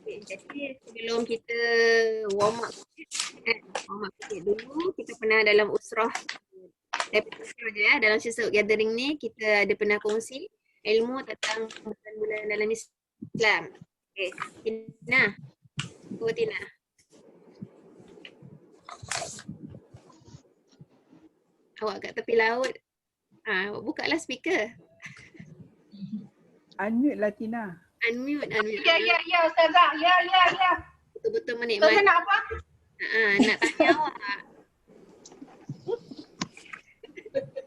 Okay, jadi sebelum kita warm up sikit, warm up sikit dulu, kita pernah dalam usrah dalam sisa gathering ni kita ada pernah kongsi ilmu tentang bulan-bulan dalam Islam. Okay, Tina. Tina. Awak kat tepi laut. Bukalah speaker. Unmute lah Tina. Unmute. Ya Ustazah. Ya. Betul-betul Ustazah menikmati. nak apa? Nak tanya awak.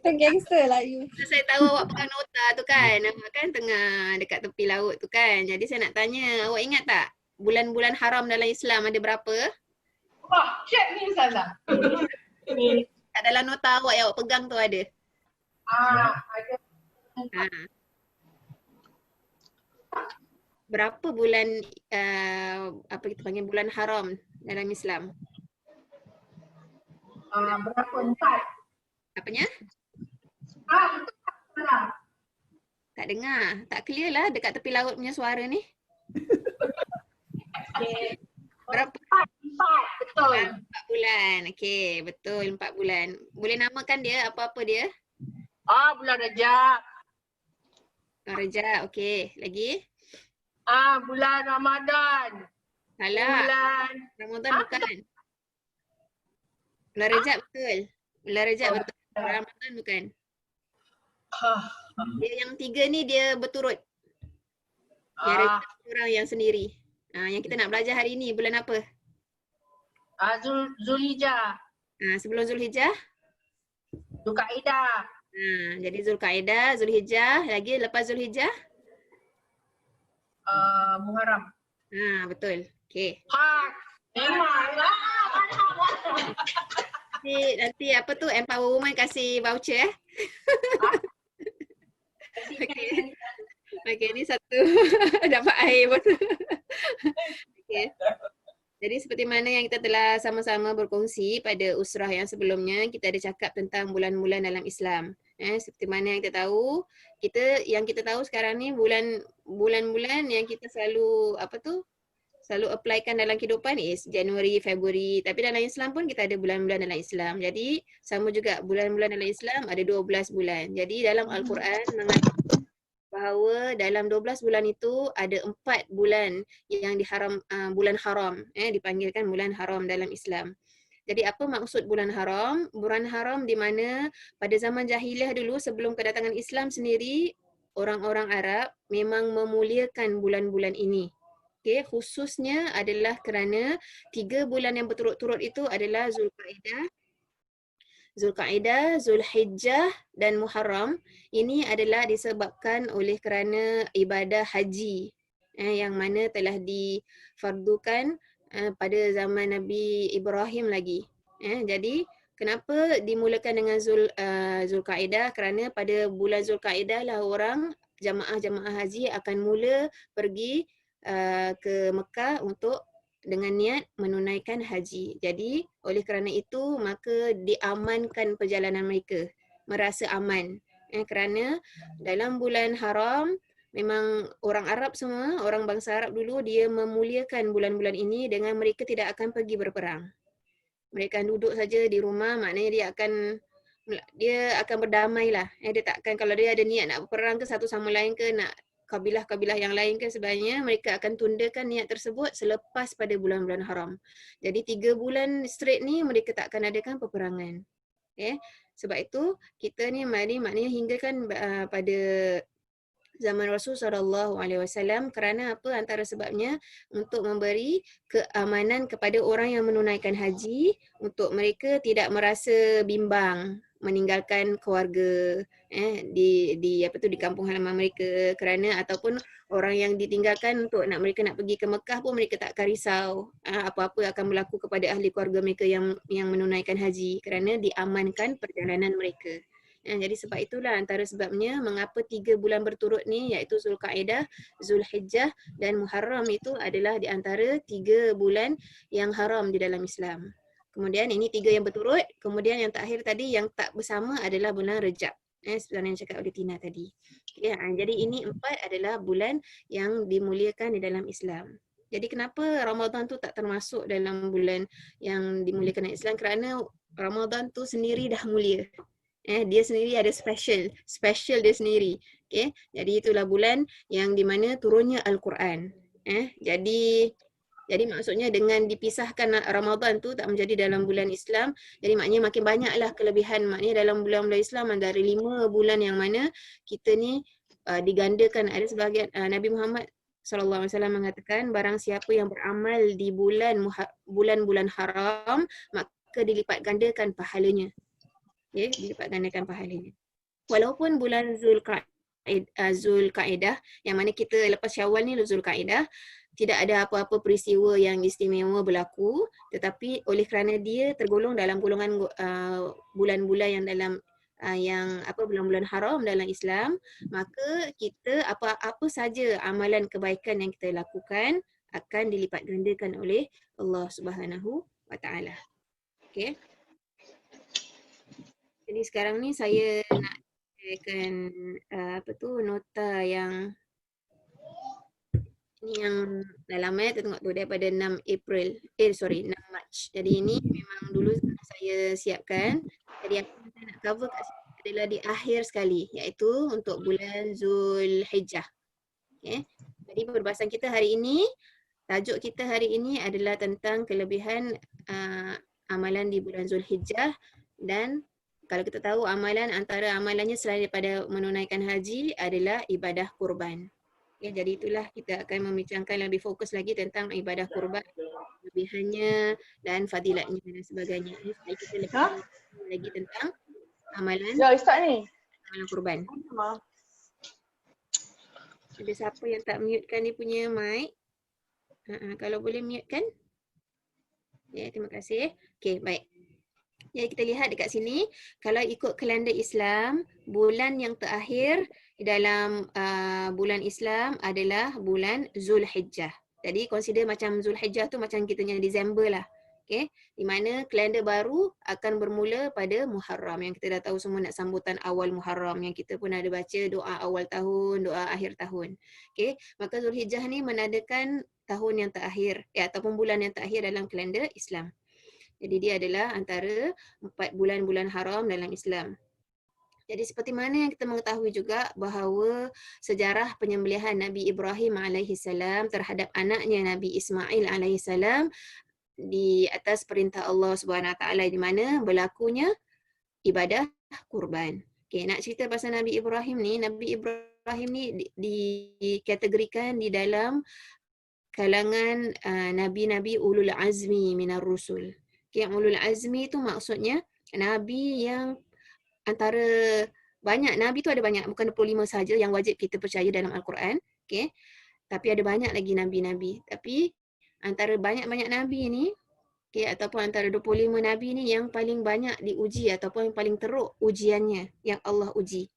Gangster lah you. Saya tahu awak pegang nota tu kan. Awak kan tengah dekat tepi laut tu kan. Jadi saya nak tanya, awak ingat tak bulan-bulan haram dalam Islam ada berapa? Wah, cek ni Ustazah. Kat dalam nota awak yang awak pegang tu ada. Ada. Berapa bulan apa kita panggil bulan haram dalam Islam? Berapa? 4. Apanya? Betul. Tak dengar. Tak clear lah dekat tepi laut punya suara ni. Okay. Berapa? 4. Betul. 4 bulan. Okey, betul 4 bulan. Boleh namakan dia apa-apa dia? Bulan Rajab. Rejab, okey. Lagi? Bulan Ramadan. Salah. Bulan Ramadan bukan. Bulan Rejab betul. Bulan Rejab betul. Ramadan bukan. Dia yang 3 ni dia berturut. Yang Rejab orang yang sendiri. Yang kita nak belajar hari ni bulan apa? Zulhijjah. Sebelum Zulhijjah? Zulkaidah. Jadi Zulkaidah, Zulhijjah, lagi lepas Zulhijjah? Muharram. Betul. Okey. Memanglah. Nanti apa tu Empower Woman kasih voucher Okey. Okey, ni satu dapat air pun. Okey. Jadi seperti mana yang kita telah sama-sama berkongsi pada usrah yang sebelumnya, kita ada cakap tentang bulan-bulan dalam Islam. Seperti mana yang kita tahu, yang kita tahu sekarang ni bulan-bulan yang kita selalu selalu applykan dalam kehidupan is Januari, Februari. Tapi dalam Islam pun kita ada bulan-bulan dalam Islam. Jadi sama juga bulan-bulan dalam Islam ada 12 bulan. Jadi dalam Al-Quran mengatakan bahawa dalam 12 bulan itu ada 4 bulan yang bulan haram, dipanggilkan bulan haram dalam Islam. Jadi apa maksud bulan haram? Bulan haram di mana pada zaman jahiliah dulu sebelum kedatangan Islam sendiri, orang-orang Arab memang memuliakan bulan-bulan ini. Okay, khususnya adalah kerana 3 bulan yang berturut-turut itu adalah Zulkaidah, Zulhijjah dan Muharram. Ini adalah disebabkan oleh kerana ibadah haji yang mana telah difardukan pada zaman Nabi Ibrahim lagi. Jadi kenapa dimulakan dengan Zulkaidah? Kerana pada bulan Zulkaidah lah jamaah haji akan mula pergi ke Mekah untuk dengan niat menunaikan haji. Jadi oleh kerana itu maka diamankan perjalanan mereka, merasa aman. Kerana dalam bulan haram memang orang Arab semua, orang bangsa Arab dulu dia memuliakan bulan-bulan ini dengan mereka tidak akan pergi berperang. Mereka akan duduk saja di rumah, maknanya dia akan berdamai lah. Dia takkan kalau dia ada niat nak berperang ke satu sama lain ke nak kabilah-kabilah yang lain ke sebenarnya mereka akan tundakan niat tersebut selepas pada bulan-bulan haram. Jadi 3 bulan straight ni mereka tak akan adakan peperangan. Sebab itu kita ni maknanya hingga kan pada zaman Rasul SAW kerana apa antara sebabnya untuk memberi keamanan kepada orang yang menunaikan haji untuk mereka tidak merasa bimbang meninggalkan keluarga di kampung halaman mereka kerana ataupun orang yang ditinggalkan untuk mereka nak pergi ke Mekah pun mereka tak akan risau apa-apa akan berlaku kepada ahli keluarga mereka yang menunaikan haji kerana diamankan perjalanan mereka. Jadi sebab itulah antara sebabnya mengapa 3 bulan berturut ni iaitu Zulkaidah, Zulhijjah dan Muharram itu adalah di antara 3 bulan yang haram di dalam Islam. Kemudian ini 3 yang berturut, kemudian yang terakhir tadi yang tak bersama adalah bulan Rejab. Seperti yang cakap oleh Tina tadi. Jadi ini 4 adalah bulan yang dimuliakan di dalam Islam. Jadi kenapa Ramadan tu tak termasuk dalam bulan yang dimuliakan oleh Islam? Kerana Ramadan tu sendiri dah mulia. Dia sendiri ada special dia sendiri. Jadi itulah bulan yang di mana turunnya Al-Quran. Jadi maksudnya dengan dipisahkan Ramadan tu tak menjadi dalam bulan Islam, jadi maknanya makin banyaklah kelebihan. Maknanya dalam bulan-bulan Islam dari 5 bulan yang mana kita ni digandakan. Ada sebahagian Nabi Muhammad SAW mengatakan barang siapa yang beramal di bulan-bulan haram maka dilipat gandakan pahalanya. Dilipat gandakan pahalanya. Walaupun bulan Zulkaidah yang mana kita lepas Syawal ni Zulkaidah tidak ada apa-apa peristiwa yang istimewa berlaku, tetapi oleh kerana dia tergolong dalam golongan bulan-bulan yang dalam bulan-bulan haram dalam Islam, maka kita apa saja amalan kebaikan yang kita lakukan akan dilipat gandakan oleh Allah Subhanahu wa taala. Okey. Jadi sekarang ni saya nak sharekan nota yang dalam kita tengok tu daripada 6 Mac. Jadi ini memang dulu saya siapkan. Jadi apa yang saya nak cover kat sini adalah di akhir sekali, iaitu untuk bulan Zulhijjah. Jadi perbahasan kita hari ini, tajuk kita hari ini adalah tentang kelebihan amalan di bulan Zulhijjah. Dan kalau kita tahu antara amalannya selain daripada menunaikan haji adalah ibadah kurban. Jadi itulah kita akan membincangkan lebih fokus lagi tentang ibadah kurban, kelebihannya dan fadilatnya dan sebagainya. Supaya kita lagi tentang amalan kurban. Ada siapa yang tak mute-kan dia punya mic? Kalau boleh mute-kan? Terima kasih. Okey, baik. Jadi kita lihat dekat sini, kalau ikut kalender Islam, bulan yang terakhir di dalam bulan Islam adalah bulan Zulhijjah. Jadi consider macam Zulhijjah tu macam kita punya Disember lah. Di mana kalender baru akan bermula pada Muharram, yang kita dah tahu semua nak sambutan awal Muharram, yang kita pun ada baca doa awal tahun, doa akhir tahun. Maka Zulhijjah ni menandakan tahun yang terakhir ataupun bulan yang terakhir dalam kalender Islam. Jadi dia adalah antara 4 bulan-bulan haram dalam Islam. Jadi seperti mana yang kita mengetahui juga bahawa sejarah penyembelihan Nabi Ibrahim AS terhadap anaknya Nabi Ismail AS di atas perintah Allah SWT, di mana berlakunya ibadah kurban. Nak cerita pasal Nabi Ibrahim ni, dikategorikan di dalam kalangan Nabi-Nabi Ulul Azmi Minar Rusul. Yang Ulul Azmi tu maksudnya Nabi yang antara banyak, Nabi tu ada banyak, bukan 25 saja yang wajib kita percaya dalam Al-Quran. Tapi ada banyak lagi Nabi-Nabi. Tapi antara banyak-banyak Nabi ni, ataupun antara 25 Nabi ni yang paling banyak diuji ataupun yang paling teruk ujiannya yang Allah uji.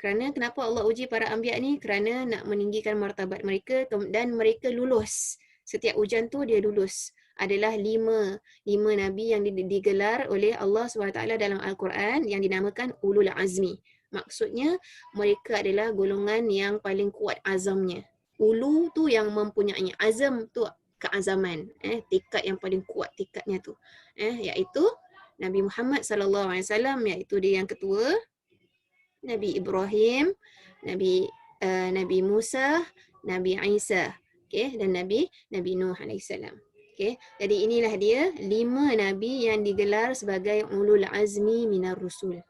Kerana kenapa Allah uji para anbiya ni? Kerana nak meninggikan martabat mereka dan mereka lulus. Setiap ujian tu dia lulus. Adalah lima Nabi yang digelar oleh Allah SWT dalam Al-Quran yang dinamakan Ulul Azmi. Maksudnya mereka adalah golongan yang paling kuat azamnya. Ulu tu yang mempunyai, azam tu keazaman, tekad yang paling kuat tekadnya tu, iaitu Nabi Muhammad SAW, iaitu dia yang ketua, Nabi Ibrahim, Nabi Musa, Nabi Isa, dan Nabi Nuh AS. Jadi inilah dia 5 Nabi yang digelar sebagai Ulul Azmi Minar Rusul.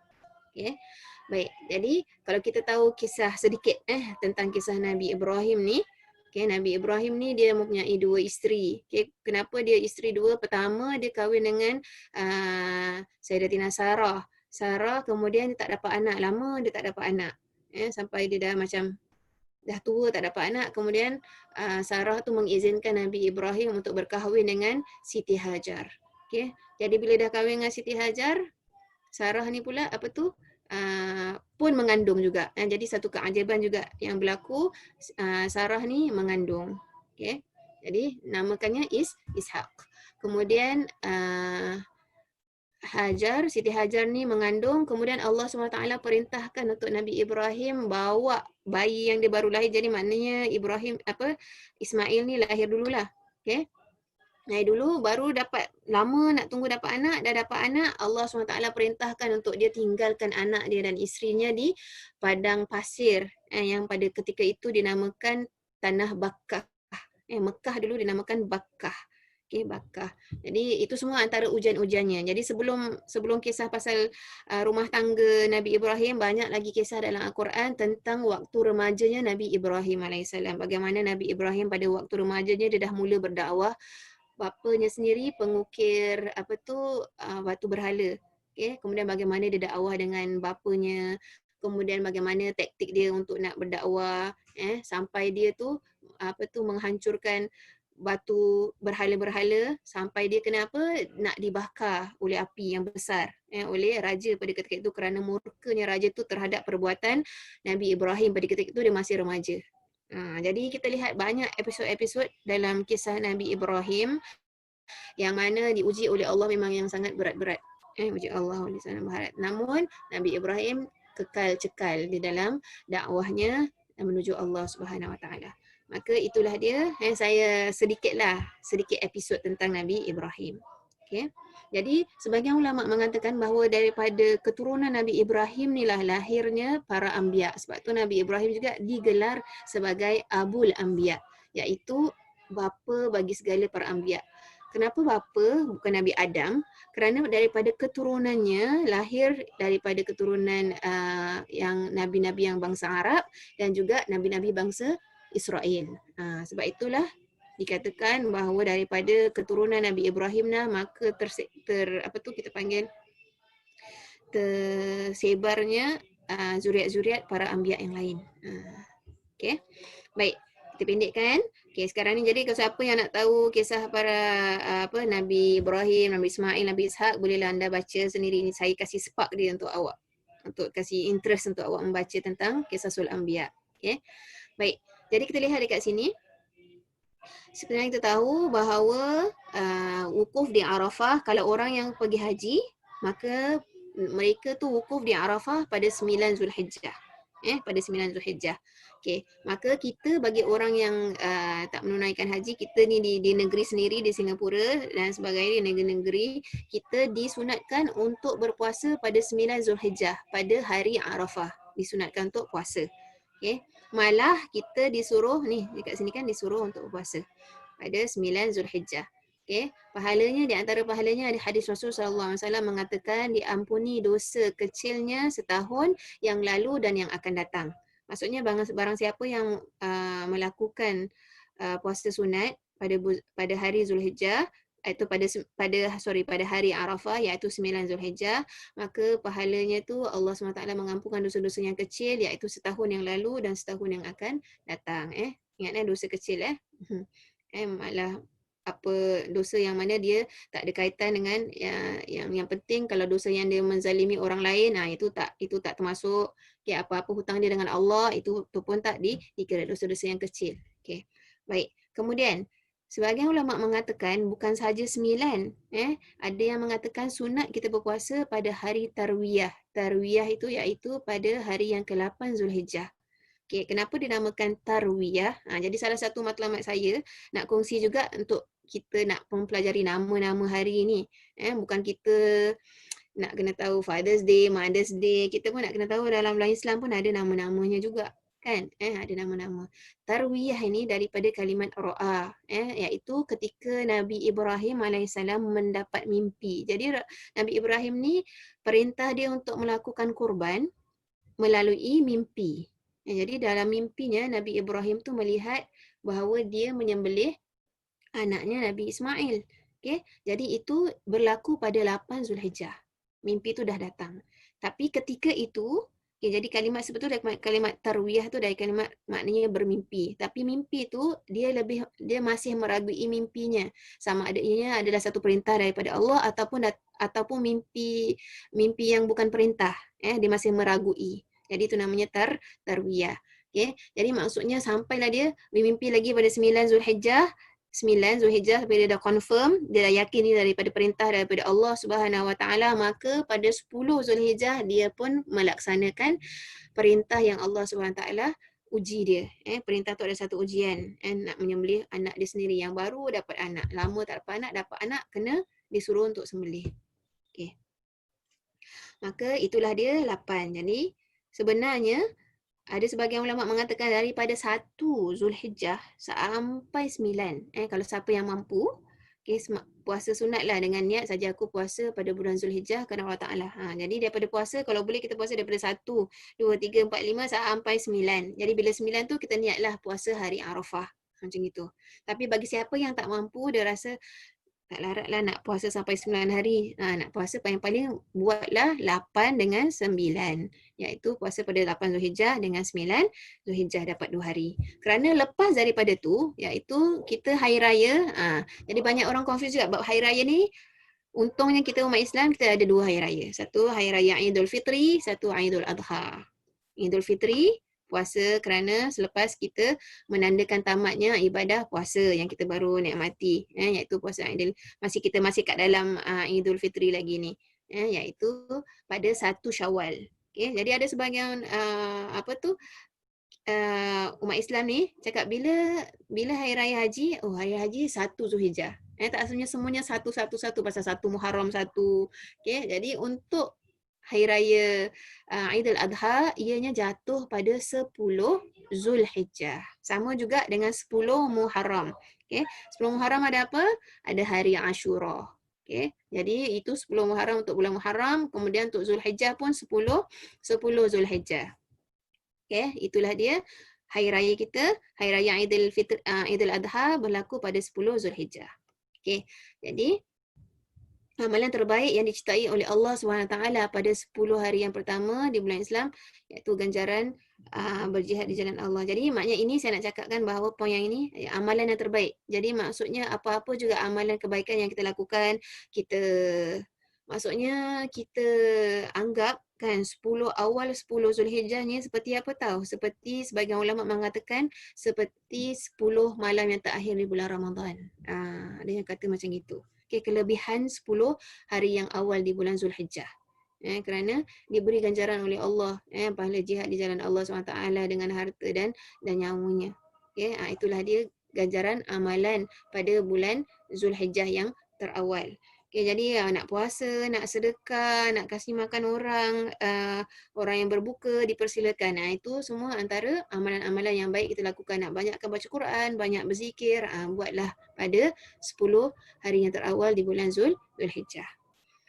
Baik, jadi kalau kita tahu kisah sedikit tentang kisah Nabi Ibrahim ni, Nabi Ibrahim ni dia mempunyai 2 isteri. Kenapa dia isteri 2? Pertama dia kahwin dengan Sayyidatina Sarah. Sarah kemudian dia tak dapat anak, lama dia tak dapat anak. Sampai dia dah tua tak dapat anak. Kemudian Sarah tu mengizinkan Nabi Ibrahim untuk berkahwin dengan Siti Hajar. Jadi bila dah kahwin dengan Siti Hajar, Sarah ni pula pun mengandung juga. Jadi satu keajaiban juga yang berlaku, Sarah ni mengandung. Jadi namakannya Ishaq. Kemudian Hajar, Siti Hajar ni mengandung, kemudian Allah SWT perintahkan untuk Nabi Ibrahim bawa bayi yang dia baru lahir. Jadi maknanya Ismail ni lahir dululah. Okey. Lahir dulu, baru dapat, lama nak tunggu dapat anak, dah dapat anak, Allah SWT perintahkan untuk dia tinggalkan anak dia dan isterinya di padang pasir yang pada ketika itu dinamakan Tanah Bakkah. Mekah dulu dinamakan Bakkah. Okey, Bakkah. Jadi itu semua antara ujian-ujiannya. Jadi sebelum kisah pasal rumah tangga Nabi Ibrahim, banyak lagi kisah dalam Al-Quran tentang waktu remajanya Nabi Ibrahim alaihissalam. Bagaimana Nabi Ibrahim pada waktu remajanya dia dah mula berdakwah. Bapanya sendiri pengukir batu berhala. Okey, kemudian bagaimana dia dakwah dengan bapanya, kemudian bagaimana taktik dia untuk nak berdakwah sampai dia tu menghancurkan batu berhala-berhala sampai dia nak dibakar oleh api yang besar oleh raja pada ketika itu kerana murkanya raja tu terhadap perbuatan Nabi Ibrahim pada ketika itu dia masih remaja. Jadi kita lihat banyak episod-episod dalam kisah Nabi Ibrahim yang mana diuji oleh Allah memang yang sangat berat-berat. Uji Allah di sana berat. Namun Nabi Ibrahim kekal cekal di dalam dakwahnya menuju Allah Subhanahu Wa Taala. Maka itulah dia saya sedikit episod tentang Nabi Ibrahim. Okay. Jadi sebagian ulama mengatakan bahawa daripada keturunan Nabi Ibrahim inilah lahirnya para anbiya. Sebab tu Nabi Ibrahim juga digelar sebagai Abul Anbiya, iaitu bapa bagi segala para anbiya. Kenapa bapa bukan Nabi Adam? Kerana daripada keturunannya lahir daripada keturunan yang nabi-nabi yang bangsa Arab dan juga nabi-nabi bangsa Israel. Sebab itulah dikatakan bahawa daripada keturunan Nabi Ibrahim maka tersebarnya zuriat-zuriat para anbiya yang lain. Okey. Baik, kita pendekkan. Okey, sekarang ni jadi kalau siapa yang nak tahu kisah para Nabi Ibrahim, Nabi Ismail, Nabi Ishak, bolehlah anda baca sendiri. Ini saya kasih spark dia untuk awak. Untuk kasih interest untuk awak membaca tentang kisah Sul Anbiya. Okey. Baik. Jadi kita lihat dekat sini. Sebenarnya kita tahu bahawa wukuf di Arafah, kalau orang yang pergi haji, maka mereka tu wukuf di Arafah pada 9 Zulhijjah. Pada 9 Zulhijjah. Okey, maka kita bagi orang yang tak menunaikan haji, kita ni di negeri sendiri di Singapura dan sebagainya di negeri-negeri, kita disunatkan untuk berpuasa pada 9 Zulhijjah, pada hari Arafah. Disunatkan untuk puasa. Okey. Malah kita disuruh dekat sini kan disuruh untuk berpuasa pada 9 Zulhijjah. Okey, pahalanya di antara pahalanya ada hadis Rasul sallallahu alaihi wasallam mengatakan diampuni dosa kecilnya setahun yang lalu dan yang akan datang. Maksudnya barang siapa yang melakukan puasa sunat pada hari Zulhijjah iaitu pada hari Arafah iaitu 9 Zulhijjah, maka pahalanya tu Allah SWT mengampunkan dosa-dosa yang kecil iaitu setahun yang lalu dan setahun yang akan datang. Ingatlah dosa kecil malah dosa yang mana dia tak ada kaitan dengan yang penting. Kalau dosa yang dia menzalimi orang lain, itu tak termasuk. Apa-apa hutang dia dengan Allah itu pun tak dikira dosa-dosa yang kecil. Okey. Baik. Kemudian sebahagian ulama mengatakan bukan sahaja 9, ada yang mengatakan sunat kita berpuasa pada hari Tarwiyah. Tarwiyah itu iaitu pada hari yang ke-8 Zulhijjah. Okey, kenapa dinamakan Tarwiyah? Jadi salah satu matlamat saya nak kongsi juga untuk kita nak mempelajari nama-nama hari ini. Bukan kita nak kena tahu Father's Day, Mother's Day, kita pun nak kena tahu dalam Islam pun ada nama-namanya juga. Kan? Ada nama-nama. Tarwiyah ini daripada kalimat ra'a, iaitu ketika Nabi Ibrahim AS mendapat mimpi. Jadi Nabi Ibrahim ni perintah dia untuk melakukan kurban melalui mimpi. Jadi dalam mimpinya Nabi Ibrahim tu melihat bahawa dia menyembelih anaknya Nabi Ismail. Okay? Jadi itu berlaku pada 8 Zulhijjah. Mimpi tu dah datang. Tapi ketika itu jadi kalimat sebetulnya kalimat tarwiyah tu dari kalimat maknanya bermimpi. Tapi mimpi tu dia masih meragui mimpinya. Sama ada ianya adalah satu perintah daripada Allah ataupun mimpi yang bukan perintah. Dia masih meragui. Jadi itu namanya tarwiyah. Okay? Jadi maksudnya sampailah dia bermimpi lagi pada 9 Zulhijjah 9 Zulhijjah, bila dia dah confirm, dia dah yakin ni daripada perintah daripada Allah Subhanahu Wa Taala, maka pada 10 Zulhijjah dia pun melaksanakan perintah yang Allah Subhanahu Wa Taala uji dia. Perintah tu ada satu ujian, nak menyembelih anak dia sendiri yang baru dapat anak, lama tak dapat anak, kena disuruh untuk sembelih. Okey. Maka itulah dia 8. Jadi sebenarnya ada sebahagian ulama mengatakan daripada 1 Zulhijjah sampai 9. Kalau siapa yang mampu, puasa sunat lah dengan niat saja aku puasa pada bulan Zulhijjah kerana Allah Ta'ala. Jadi daripada puasa, kalau boleh kita puasa daripada 1, 2, 3, 4, 5 sampai 9. Jadi bila 9 tu kita niatlah puasa hari Arafah. Macam itu. Tapi bagi siapa yang tak mampu, dia rasa tak laratlah nak puasa sampai 9 hari. Nak puasa paling-paling buatlah 8 dengan 9. Iaitu puasa pada 8 Zulhijjah dengan 9 Zulhijjah dapat 2 hari. Kerana lepas daripada tu, iaitu kita hari raya. Jadi banyak orang confuse juga bab hari raya ni. Untungnya kita umat Islam, kita ada 2 hari raya. Satu hari raya Aidul Fitri, satu Aidul Adha. Aidul Fitri, puasa kerana selepas kita menandakan tamatnya ibadah puasa yang kita baru nikmati, iaitu puasa Aidil, kita masih kat dalam Idul Fitri lagi ni, iaitu pada 1 Syawal. Okay, jadi ada sebahagian umat Islam ni cakap bila hari raya haji, hari haji 1 Zulhijjah. Tak semuanya satu pasal 1 Muharram 1. Okay, jadi untuk hari raya Aidil Adha, ianya jatuh pada 10 Zulhijjah. Sama juga dengan 10 Muharram. Okay. 10 Muharram ada apa? Ada hari Ashura. Okay. Jadi itu 10 Muharram untuk bulan Muharram. Kemudian untuk Zulhijjah pun 10 Zulhijjah. Okay. Itulah dia hari raya kita. Hari raya Aidil Adha berlaku pada 10 Zulhijjah. Okay. Jadi amalan terbaik yang dicertai oleh Allah SWT pada 10 hari yang pertama di bulan Islam, iaitu ganjaran berjihad di jalan Allah. Jadi maknanya ini saya nak cakapkan bahawa poin yang ini amalan yang terbaik. Jadi maksudnya apa-apa juga amalan kebaikan yang kita lakukan, kita anggap kan 10 Zulhijjah ni seperti apa tahu? Seperti sebagian ulama mengatakan seperti 10 malam yang terakhir di bulan Ramadan. Ada yang kata macam gitu. Okay, kelebihan 10 hari yang awal di bulan Zulhijjah. Kerana diberi ganjaran oleh Allah, pahala jihad di jalan Allah SWT dengan harta dan nyawanya. Okay, itulah dia ganjaran amalan pada bulan Zulhijjah yang terawal. Okay, jadi nak puasa, nak sedekah, nak kasih makan orang yang berbuka, dipersilakan. Itu semua antara amalan-amalan yang baik kita lakukan. Nak banyakkan baca Quran, banyak berzikir, buatlah pada 10 hari yang terawal di bulan Zulhijjah.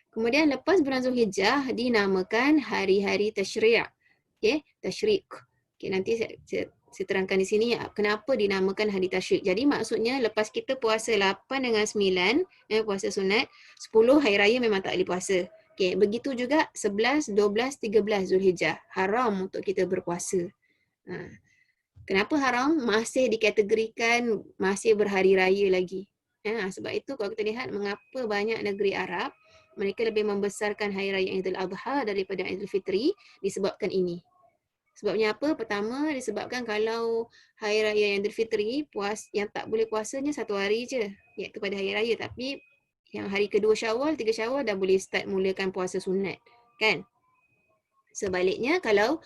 Kemudian lepas bulan Zulhijjah dinamakan hari-hari tasyri'. Okay, tasyrik. Okay, nanti saya terangkan di sini kenapa dinamakan hari tasyrik. Jadi maksudnya lepas kita puasa 8 dengan 9, puasa sunat, 10 hari raya memang tak boleh puasa. Okay, begitu juga 11, 12, 13 Zulhijjah. Haram untuk kita berpuasa. Kenapa haram? Masih dikategorikan masih berhari raya lagi. Sebab itu kalau kita lihat mengapa banyak negeri Arab mereka lebih membesarkan hari raya Aidil Adha daripada Aidil Fitri disebabkan ini. Sebabnya apa? Pertama, disebabkan kalau hari raya Aidil Fitri yang tak boleh puasanya 1 hari je, iaitu pada hari raya. Tapi yang hari kedua Syawal, 3 Syawal dah boleh mulakan puasa sunat, kan? Sebaliknya kalau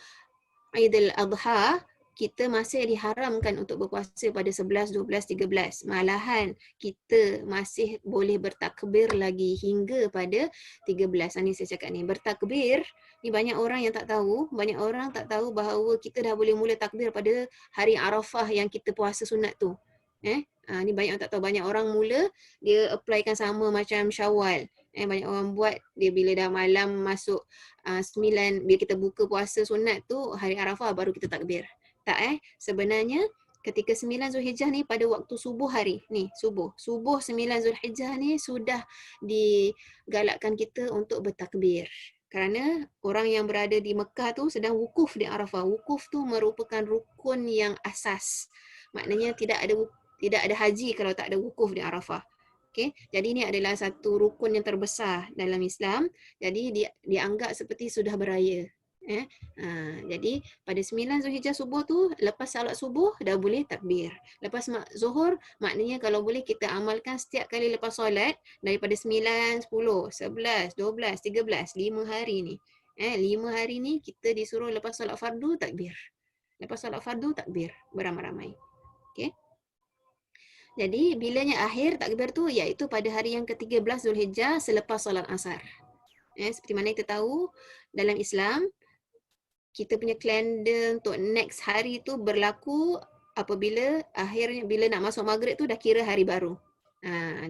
Aidil Adha, kita masih diharamkan untuk berpuasa pada 11, 12, 13. Malahan kita masih boleh bertakbir lagi hingga pada 13. Ini saya cakap ni. Bertakbir, ni banyak orang yang tak tahu. Banyak orang tak tahu bahawa kita dah boleh mula takbir pada hari Arafah yang kita puasa sunat tu. Ni banyak orang tak tahu. Banyak orang mula, dia applykan sama macam Syawal. Banyak orang buat, dia bila dah malam masuk 9, bila kita buka puasa sunat tu, hari Arafah baru kita takbir. Tak sebenarnya ketika 9 Zulhijjah ni pada waktu subuh hari ni, subuh 9 Zulhijjah ni sudah digalakkan kita untuk bertakbir. Kerana orang yang berada di Mekah tu sedang wukuf di Arafah. Wukuf tu merupakan rukun yang asas. Maknanya tidak ada haji kalau tak ada wukuf di Arafah. Okay? Jadi ini adalah satu rukun yang terbesar dalam Islam. Jadi dianggap seperti sudah beraya. Jadi pada 9 Zulhijjah subuh tu, lepas salat subuh dah boleh takbir. Lepas zuhur, maknanya kalau boleh kita amalkan setiap kali lepas solat daripada 9, 10, 11, 12, 13, 5 hari ni. 5 hari ni kita disuruh lepas solat fardu takbir. Lepas solat fardu takbir beramai-ramai. Okey. Jadi bilanya akhir takbir tu iaitu pada hari yang ke-13 Zulhijjah selepas solat asar. Seperti mana kita tahu dalam Islam, kita punya kalender untuk next hari tu berlaku apabila akhirnya bila nak masuk maghrib tu dah kira hari baru.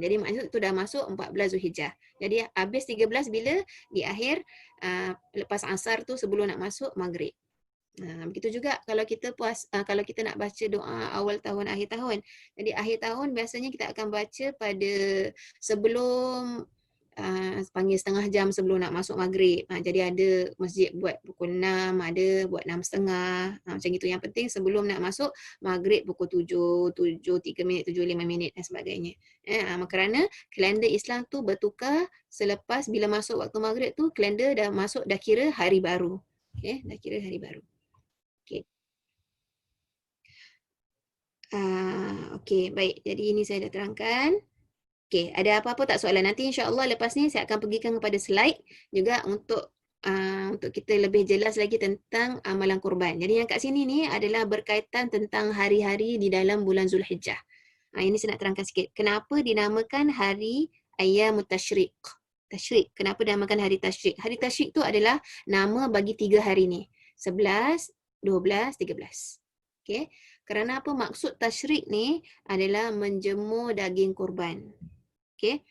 Jadi maksud tu dah masuk 14 Zulhijjah. Jadi habis 13 bila di akhir lepas asar tu sebelum nak masuk maghrib. Begitu juga kalau kita kalau kita nak baca doa awal tahun akhir tahun. Jadi akhir tahun biasanya kita akan baca pada sebelum panggil setengah jam sebelum nak masuk maghrib. Jadi ada masjid buat pukul 6, ada buat 6.30. Macam itu. Yang penting sebelum nak masuk maghrib pukul 7, 7.3 minit, 7.5 minit dan sebagainya. Kerana kalender Islam tu bertukar selepas bila masuk waktu maghrib tu, kalender dah masuk, dah kira hari baru. Dah kira hari baru. Okey, baik. Jadi ini saya dah terangkan. Okey, ada apa-apa tak soalan? Nanti insya-Allah lepas ni saya akan pergikan kepada slide juga untuk kita lebih jelas lagi tentang amalan kurban. Jadi yang kat sini ni adalah berkaitan tentang hari-hari di dalam bulan Zulhijjah. Ini saya nak terangkan sikit. Kenapa dinamakan hari Ayyamut Tasyrik? Tasyrik. Kenapa dinamakan hari Tasyrik? Hari Tasyrik tu adalah nama bagi 3 hari ni. 11, 12, 13. Okey. Kerana apa maksud tasyrik ni adalah menjemur daging kurban. Okey.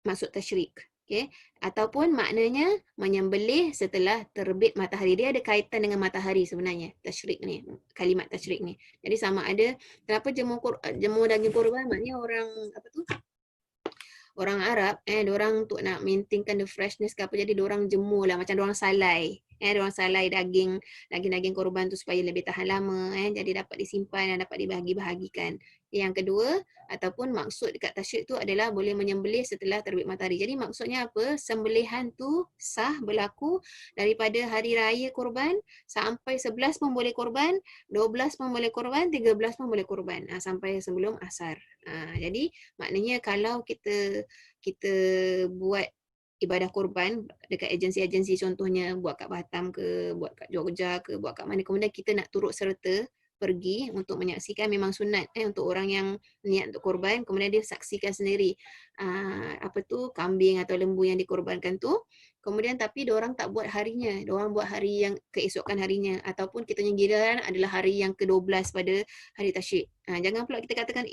Maksud tasyrik. Okey. Ataupun maknanya menyembelih setelah terbit matahari. Dia ada kaitan dengan matahari sebenarnya. Tasyrik ni. Kalimat tasyrik ni. Jadi sama ada kenapa jemur daging kurban, maknanya orang apa tu? Orang Arab, diorang untuk nak maintainkan the freshness ke apa, jadi diorang jemur lah, macam diorang salai. Diorang salai daging korban tu supaya lebih tahan lama, jadi dapat disimpan dan dapat dibahagi-bahagikan. Yang kedua, ataupun maksud dekat tasyrik tu adalah boleh menyembelih setelah terbit matahari. Jadi maksudnya apa? Sembelihan tu sah berlaku daripada hari raya korban sampai 11 pun boleh korban, 12 pun boleh korban, 13 pun boleh korban, sampai sebelum asar. Jadi maknanya kalau kita buat ibadah korban dekat agensi-agensi, contohnya buat kat Batam ke, buat kat Jogja ke, buat kat mana, kemudian kita nak turut serta pergi untuk menyaksikan, memang sunat untuk orang yang niat untuk korban, kemudian dia saksikan sendiri apa tu kambing atau lembu yang dikorbankan tu, kemudian tapi diorang tak buat harinya, diorang buat hari yang keesokan harinya, ataupun kitanya giliran adalah hari yang ke-12 pada hari tasyrik. Jangan pula kita katakan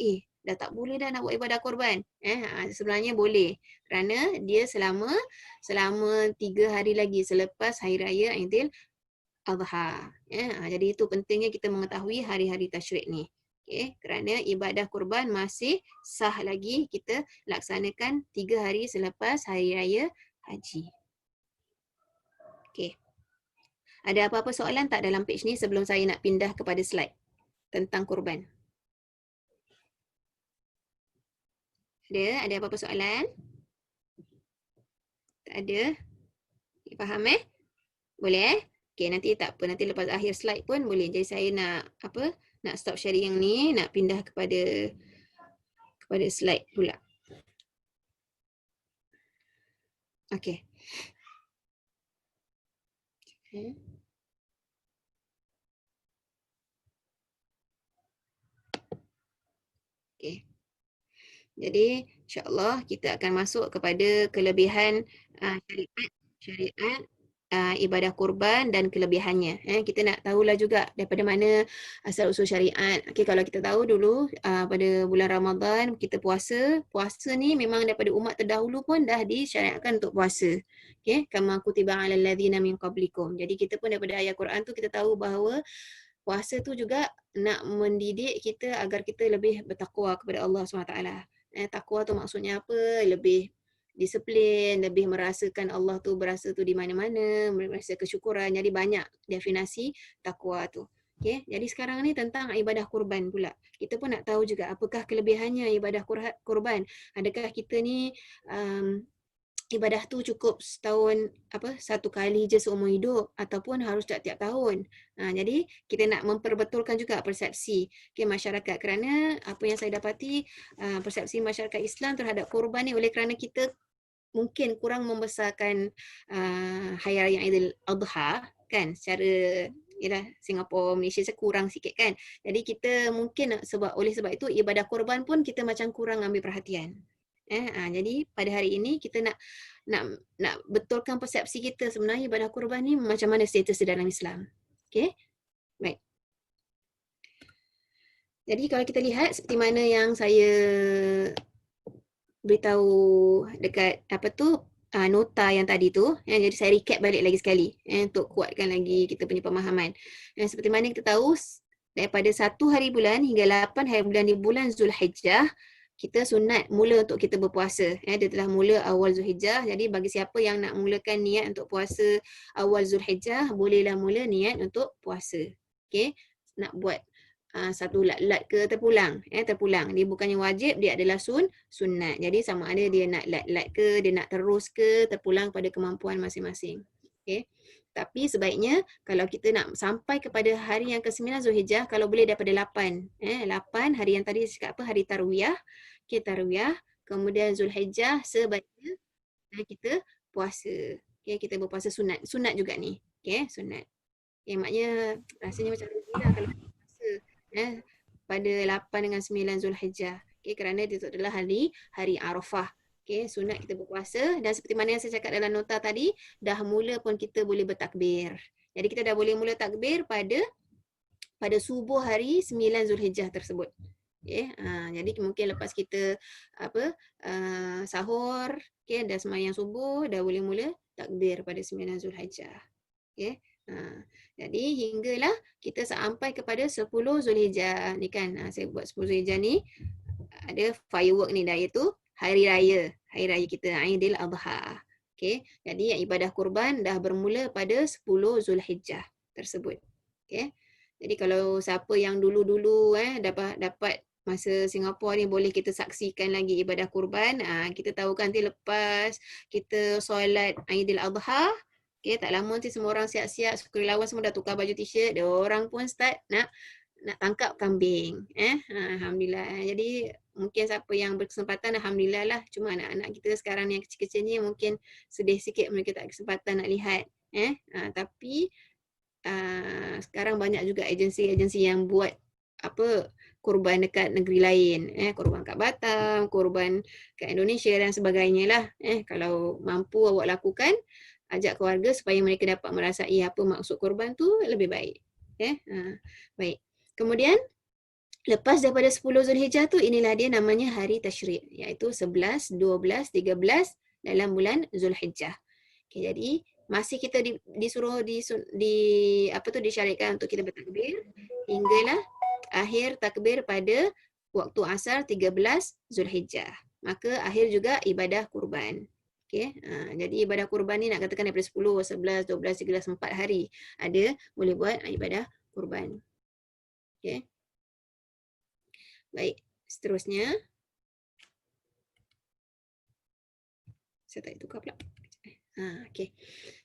dah tak boleh dah nak buat ibadah korban. Sebenarnya boleh, kerana dia selama 3 hari lagi selepas hari raya Aidil Adha. Jadi itu pentingnya kita mengetahui hari-hari tasyrik ni. Kerana ibadah kurban masih sah lagi kita laksanakan 3 hari selepas hari raya haji. Ada apa-apa soalan tak dalam page ni sebelum saya nak pindah kepada slide tentang kurban? Ada apa-apa soalan? Tak ada? Faham Boleh Okey, nanti tak apa, nanti lepas akhir slide pun boleh. Jadi saya nak stop sharing yang ni, nak pindah kepada slide pula. Okey. Okey. Jadi insya-Allah kita akan masuk kepada kelebihan syariat ibadah kurban dan kelebihannya. Kita nak tahulah juga daripada mana asal usul syariat. Kalau kita tahu dulu pada bulan Ramadan kita puasa ni memang daripada umat terdahulu pun dah disyariatkan untuk puasa. Kama kutiba 'alal ladzina min qablikum. Jadi kita pun daripada ayat Quran tu kita tahu bahawa puasa tu juga nak mendidik kita agar kita lebih bertakwa kepada Allah SWT. Takwa tu maksudnya apa? Lebih disiplin, lebih merasakan Allah tu berasa tu di mana-mana, merasa kesyukuran. Jadi banyak definisi takwa tu. Jadi sekarang ni tentang ibadah kurban pula. Kita pun nak tahu juga apakah kelebihannya ibadah kurban. Adakah kita ni ibadah tu cukup setahun satu kali je seumur hidup ataupun harus tiap-tiap tahun. Jadi kita nak memperbetulkan juga persepsi masyarakat, kerana apa yang saya dapati persepsi masyarakat Islam terhadap kurban ni oleh kerana kita mungkin kurang membesarkan Hari Raya Aidil Adha kan, secara Singapura, Malaysia kurang sikit kan. Jadi kita mungkin oleh sebab itu ibadah kurban pun kita macam kurang ambil perhatian. Jadi pada hari ini kita nak betulkan persepsi kita sebenarnya ibadah kurban ni macam mana status di dalam Islam. Okey. Baik. Jadi kalau kita lihat seperti mana yang saya beritahu dekat nota yang tadi tu, jadi saya recap balik lagi sekali untuk kuatkan lagi kita punya pemahaman. Seperti mana kita tahu, daripada 1 hari bulan hingga 8 hari bulan di bulan Zulhijjah, kita sunat mula untuk kita berpuasa. Dia telah mula awal Zulhijjah, jadi bagi siapa yang nak mulakan niat untuk puasa awal Zulhijjah, bolehlah mula niat untuk puasa. Okey, nak buat satu lat-lat ke terpulang. Terpulang. Dia bukannya wajib, dia adalah sunat. Jadi sama ada dia nak lat-lat ke, dia nak terus ke, terpulang pada kemampuan masing-masing. Okay. Tapi sebaiknya kalau kita nak sampai kepada hari yang ke-9 Zulhijjah, kalau boleh daripada 8. 8 hari yang tadi cakap hari Tarwiyah. Okay, Tarwiyah. Kemudian Zulhijjah sebaiknya kita puasa. Okay, kita berpuasa sunat. Sunat juga ni. Okay, sunat. Okay, maknanya rasanya macam rugi lah kalau puasa pada 8 dengan 9 Zulhijjah. Okay, kerana itu adalah hari Arafah. Okay, sunat kita berpuasa, dan seperti mana yang saya cakap dalam nota tadi, dah mula pun kita boleh bertakbir. Jadi kita dah boleh mula takbir pada subuh hari 9 Zulhijjah tersebut. Okay, jadi mungkin lepas kita sahur, okay, dah sembahyang subuh, dah boleh mula takbir pada 9 Zulhijjah. Okay. Jadi hinggalah kita sampai kepada 10 Zulhijjah ni kan. Saya buat 10 Zulhijjah ni ada firework ni dah, iaitu hari raya kita Aidil Adha. Okey, jadi ibadah kurban dah bermula pada 10 Zulhijjah tersebut. Okey. Jadi kalau siapa yang dulu-dulu dapat masa Singapura ni, boleh kita saksikan lagi ibadah kurban. Kita tahu kan nanti lepas kita solat Aidil Adha, okay, tak lama nanti semua orang siap-siap, sukarelawan semua dah tukar baju t-shirt, dia orang pun start nak tangkap kambing. Alhamdulillah. Jadi mungkin siapa yang berkesempatan, alhamdulillah lah. Cuma anak-anak kita sekarang ni yang kecil-kecil ni mungkin sedih sikit mereka tak kesempatan nak lihat. Tapi sekarang banyak juga agensi-agensi yang buat kurban dekat negeri lain. Kurban kat Batam, kurban kat Indonesia dan sebagainya lah. Kalau mampu awak lakukan, ajak keluarga supaya mereka dapat merasai apa maksud korban tu lebih baik. Baik. Kemudian lepas daripada 10 Zulhijjah tu, inilah dia namanya hari Tashrik, iaitu 11, 12, 13 dalam bulan Zulhijjah. Okay, jadi masih kita disuruh disyariatkan untuk kita bertakbir hinggalah akhir takbir pada waktu asar 13 Zulhijjah. Maka akhir juga ibadah kurban. Okay. Jadi ibadah kurban ni nak katakan daripada 10, 11, 12, 13, 4 hari ada boleh buat ibadah kurban. Okay. Baik, seterusnya. Saya tak tukar pula. Okay.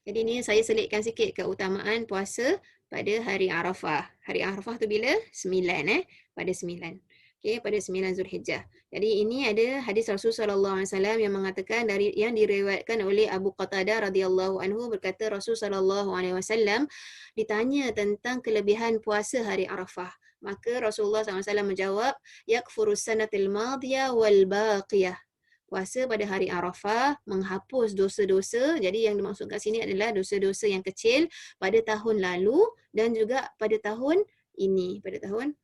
Jadi ni saya selitkan sikit keutamaan puasa pada hari Arafah. Hari Arafah tu bila? 9 pada 9. Okay, pada 9 Zulhijjah. Jadi ini ada hadis Rasulullah SAW yang mengatakan yang diriwayatkan oleh Abu Qatadah radhiyallahu anhu, berkata Rasulullah SAW ditanya tentang kelebihan puasa hari Arafah. Maka Rasulullah SAW menjawab, yakfurus sanatil madiyah wal baqiyah. Puasa pada hari Arafah menghapus dosa-dosa. Jadi yang dimaksud kat sini adalah dosa-dosa yang kecil pada tahun lalu dan juga pada tahun ini, pada tahun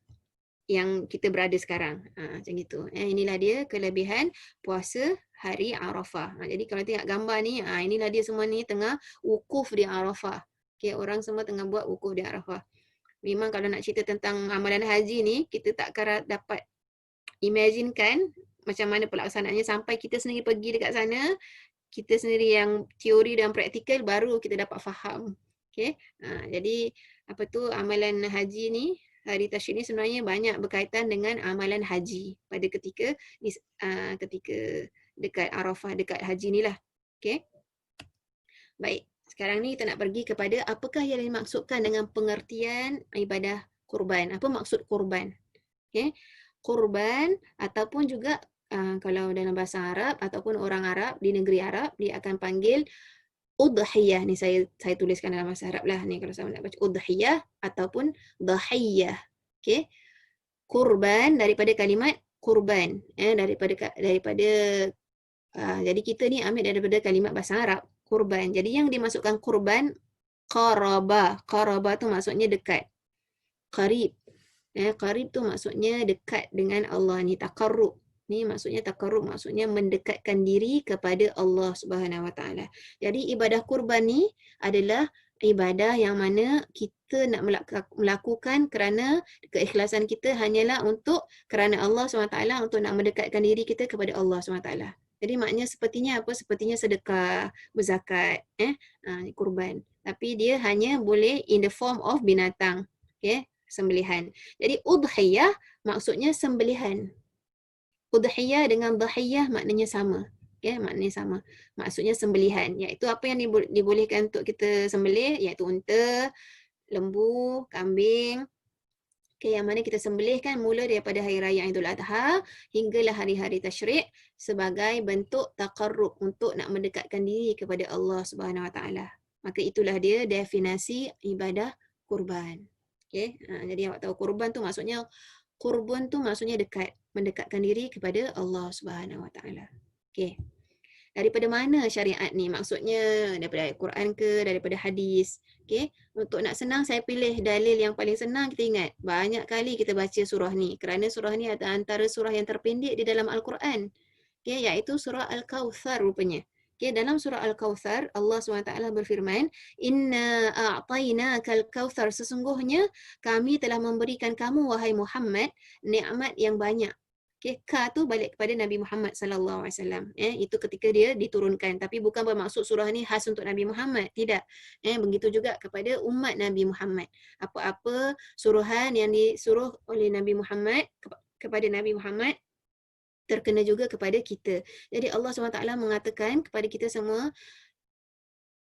yang kita berada sekarang. Macam gitu. Inilah dia kelebihan puasa hari Arafah. Jadi kalau tengok gambar ni, inilah dia semua ni tengah wukuf di Arafah. Okay, orang semua tengah buat wukuf di Arafah. Memang kalau nak cerita tentang amalan haji ni, kita tak akan dapat imaginekan macam mana pelaksanaannya sampai kita sendiri pergi dekat sana, kita sendiri yang teori dan praktikal baru kita dapat faham. Okay? Jadi amalan haji ni, hari Tashrik ni sebenarnya banyak berkaitan dengan amalan haji pada ketika dekat Arafah, dekat haji ni lah. Okey. Baik. Sekarang ni kita nak pergi kepada apakah yang dimaksudkan dengan pengertian ibadah kurban. Apa maksud kurban? Okey. Kurban ataupun juga kalau dalam bahasa Arab ataupun orang Arab di negeri Arab dia akan panggil udhiyah. Ni saya tuliskan dalam bahasa Arab lah ni kalau saya nak baca udhiyah ataupun dhahiyah. Okey. Kurban daripada kalimat kurban, daripada jadi kita ni ambil daripada kalimat bahasa Arab kurban. Jadi yang dimasukkan kurban qaraba. Qaraba tu maksudnya dekat. Qarib. Qarib tu maksudnya dekat dengan Allah ni, taqarrub. Ni maksudnya taqarrub, maksudnya mendekatkan diri kepada Allah Subhanahu Wa Taala. Jadi ibadah kurban ni adalah ibadah yang mana kita nak melakukan kerana keikhlasan kita hanyalah untuk kerana Allah SWT, untuk nak mendekatkan diri kita kepada Allah SWT. Jadi maknanya sepertinya apa? Sepertinya sedekah, berzakat, kurban. Tapi dia hanya boleh in the form of binatang. Okay? Sembelihan. Jadi udhiyah maksudnya sembelihan. Udhiyah dengan dhahiyah maknanya sama. Okay? Maknanya sama. Maksudnya sembelihan. Iaitu apa yang dibolehkan untuk kita sembelih, iaitu unta, lembu, kambing. Okay, yang mana kita sembelihkan mula daripada Hari Raya Aidul Adha hinggalah hari-hari tasyrik sebagai bentuk taqarrub untuk nak mendekatkan diri kepada Allah Subhanahu Wa Taala. Maka itulah dia definisi ibadah kurban. Okay, jadi awak tahu kurban tu maksudnya dekat, mendekatkan diri kepada Allah Subhanahu Wa Taala. Okay. Daripada mana syariat ni? Maksudnya daripada Al-Quran ke, daripada hadis? Okay. Untuk nak senang, saya pilih dalil yang paling senang kita ingat. Banyak kali kita baca surah ni. Kerana surah ni adalah antara surah yang terpendek di dalam Al-Quran. Okay, iaitu surah Al-Kawthar rupanya. Okay, dalam surah Al-Kawthar, Allah SWT berfirman, Inna a'tainaka al-kawthar. Sesungguhnya kami telah memberikan kamu, wahai Muhammad, nikmat yang banyak. Okay, ka tu balik kepada Nabi Muhammad sallallahu alaihi wasallam. Itu ketika dia diturunkan, tapi bukan bermaksud surah ni khas untuk Nabi Muhammad, tidak. Begitu juga kepada umat Nabi Muhammad. Apa-apa suruhan yang disuruh oleh Nabi Muhammad kepada Nabi Muhammad terkena juga kepada kita. Jadi Allah SWT mengatakan kepada kita semua,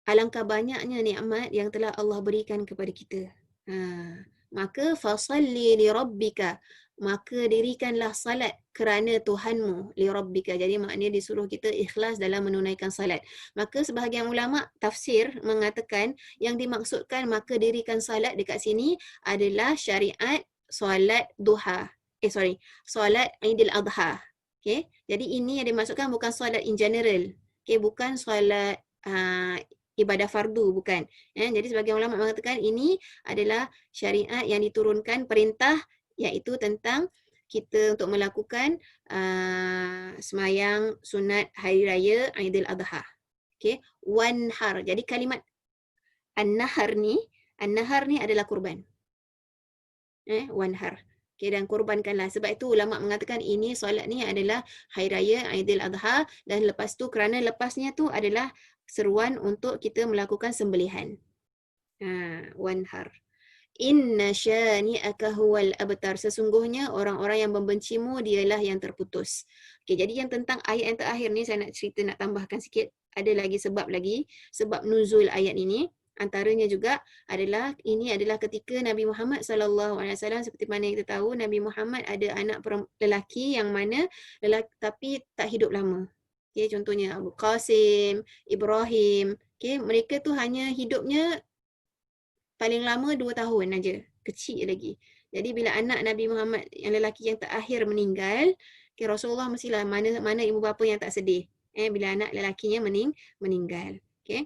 alangkah banyaknya nikmat yang telah Allah berikan kepada kita. Maka fasalli li rabbika, maka dirikanlah salat kerana Tuhanmu, li rabbika. Jadi maknanya disuruh kita ikhlas dalam menunaikan salat. Maka sebahagian ulama tafsir mengatakan yang dimaksudkan maka dirikan salat dekat sini adalah syariat solat duha. Solat Aidil Adha. Okay? Jadi ini yang dimaksudkan bukan solat in general. Okay? Bukan solat ibadah fardu, bukan. Jadi sebagian ulama mengatakan ini adalah syariat yang diturunkan perintah, iaitu tentang kita untuk melakukan semayang sunat Hari Raya Aidil Adha. Okay? Wanhar. Jadi kalimat an-nahar ni adalah kurban. Wanhar. Okay, dan kurbankanlah. Sebab itu ulama mengatakan ini solat ni adalah Hari Raya Aidil Adha, dan lepas tu kerana lepasnya tu adalah seruan untuk kita melakukan sembelihan. Wanhar. Inna syani'aka huwal abtar. Sesungguhnya orang-orang yang membencimu dialah yang terputus. Okay, jadi yang tentang ayat yang terakhir ni saya nak cerita, nak tambahkan sikit. Ada lagi sebab nuzul ayat ini. Antaranya juga adalah ini adalah ketika Nabi Muhammad SAW, seperti mana kita tahu Nabi Muhammad ada anak lelaki yang mana tapi tak hidup lama. Okay, contohnya Abu Qasim, Ibrahim. Okay, mereka tu hanya hidupnya paling lama 2 tahun aja, kecil lagi. Jadi bila anak Nabi Muhammad yang lelaki yang terakhir meninggal, okay, Rasulullah mestilah mana ibu bapa yang tak sedih bila anak lelakinya meninggal. Okay.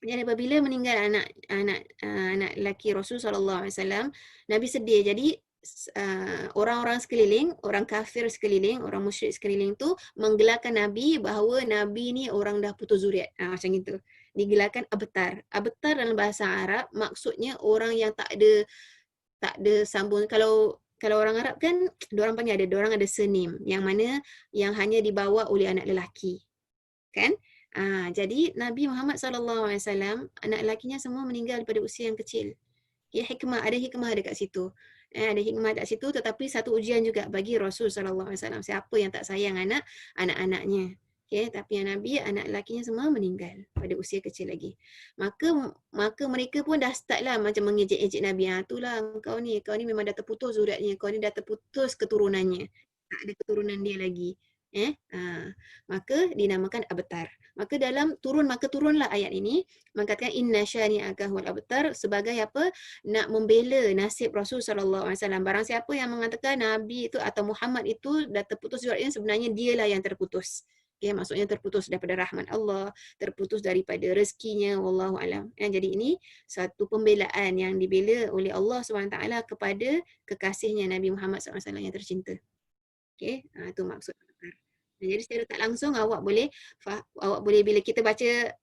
Jadi apabila meninggal anak lelaki Rasul SAW, Nabi sedih. Jadi orang-orang sekeliling, orang kafir sekeliling, orang musyrik sekeliling tu menggelarkan Nabi bahawa Nabi ni orang dah putus zuriat. Macam itu. Digelarkan abtar. Abtar dalam bahasa Arab maksudnya orang yang tak ada sambung. Kalau orang Arab kan diorang panggil diorang ada surname yang mana yang hanya dibawa oleh anak lelaki. Kan? Jadi Nabi Muhammad SAW, anak lelakinya semua meninggal pada usia yang kecil. Ya, ada hikmah dekat situ. Ada hikmah dekat situ, tetapi satu ujian juga bagi Rasul SAW. Siapa yang tak sayang anak-anaknya? Okay, tapi yang Nabi, anak lakinya semua meninggal pada usia kecil lagi. Maka mereka pun dah start lah macam mengejek-ejek Nabi. Itulah kau ni memang dah terputus zuriatnya, kau ni dah terputus keturunannya. Tak ada keturunan dia lagi. Maka dinamakan abtar. Maka turunlah ayat ini mengatakan inna syani'aka huwal abtar sebagai apa? Nak membela nasib Rasul sallallahu alaihi wasallam. Barang siapa yang mengatakan Nabi itu atau Muhammad itu dah terputus zuriatnya, sebenarnya dialah yang terputus. Okay, maksudnya terputus daripada rahmat Allah, terputus daripada rezekinya, wallahu alam. Jadi ini satu pembelaan yang dibela oleh Allah SWT kepada kekasihnya Nabi Muhammad SAW yang tercinta. Okay, itu maksud. Jadi secara tak langsung awak boleh bila kita baca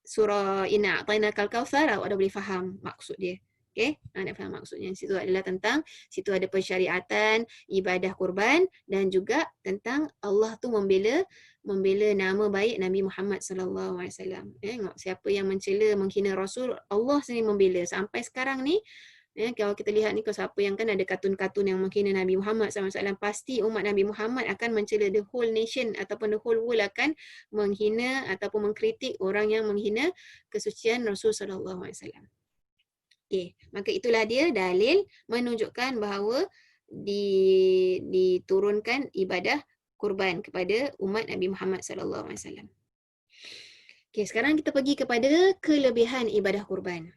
surah Inna A'tainakal Kautsar, awak dah boleh faham maksud dia. Okay, nak faham maksudnya. Situ adalah tentang, situ ada pensyariatan ibadah kurban dan juga tentang Allah tu membela nama baik Nabi Muhammad sallallahu alaihi wasallam. Tengok siapa yang mencela, menghina Rasul, Allah sendiri membela. Sampai sekarang ni, kalau kita lihat ni, kalau siapa yang kan ada kartun-kartun yang menghina Nabi Muhammad SAW, pasti umat Nabi Muhammad akan mencela, the whole nation ataupun the whole world akan menghina ataupun mengkritik orang yang menghina kesucian Rasul SAW. Okay, maka itulah dia dalil menunjukkan bahawa diturunkan ibadah kurban kepada umat Nabi Muhammad SAW. Okay, sekarang kita pergi kepada kelebihan ibadah kurban.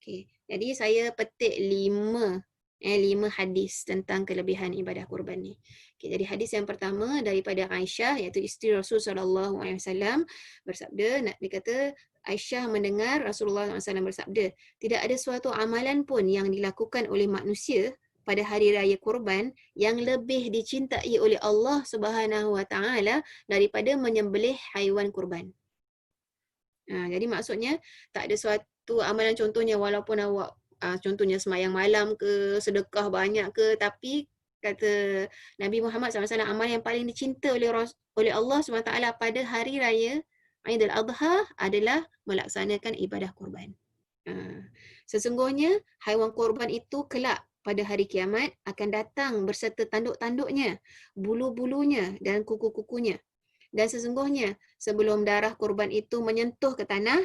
Okay. Jadi saya petik 5 hadis tentang kelebihan ibadah kurban ni. Okay, jadi hadis yang pertama daripada Aisyah, iaitu isteri Rasul sallallahu alaihi wasallam, bersabda, dia kata Aisyah mendengar Rasulullah SAW bersabda, tidak ada suatu amalan pun yang dilakukan oleh manusia pada hari raya kurban yang lebih dicintai oleh Allah Subhanahu wa taala daripada menyembelih haiwan kurban. Jadi maksudnya tak ada suatu amalan, contohnya walaupun awak contohnya semayang malam ke, sedekah banyak ke, tapi kata Nabi Muhammad SAW, amalan yang paling dicinta oleh Allah SWT pada hari raya Aidil Adha adalah melaksanakan ibadah kurban. Sesungguhnya haiwan kurban itu kelak pada hari kiamat akan datang berserta tanduk-tanduknya, bulu-bulunya dan kuku-kukunya. Dan sesungguhnya sebelum darah kurban itu menyentuh ke tanah,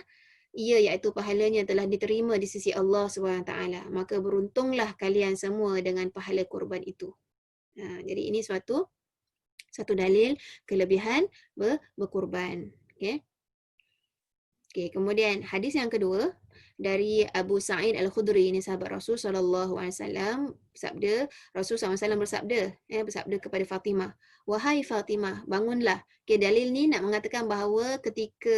ia iaitu pahalanya telah diterima di sisi Allah SWT. Maka beruntunglah kalian semua dengan pahala kurban itu. Jadi ini satu dalil kelebihan berkurban. Okay, kemudian hadis yang kedua dari Abu Sa'id Al-Khudri, ini sahabat Rasul sallallahu alaihi wasallam, bersabda, Rasul sallallahu alaihi wasallam bersabda kepada Fatimah, wahai Fatimah, bangunlah. Okay, dalil ni nak mengatakan bahawa ketika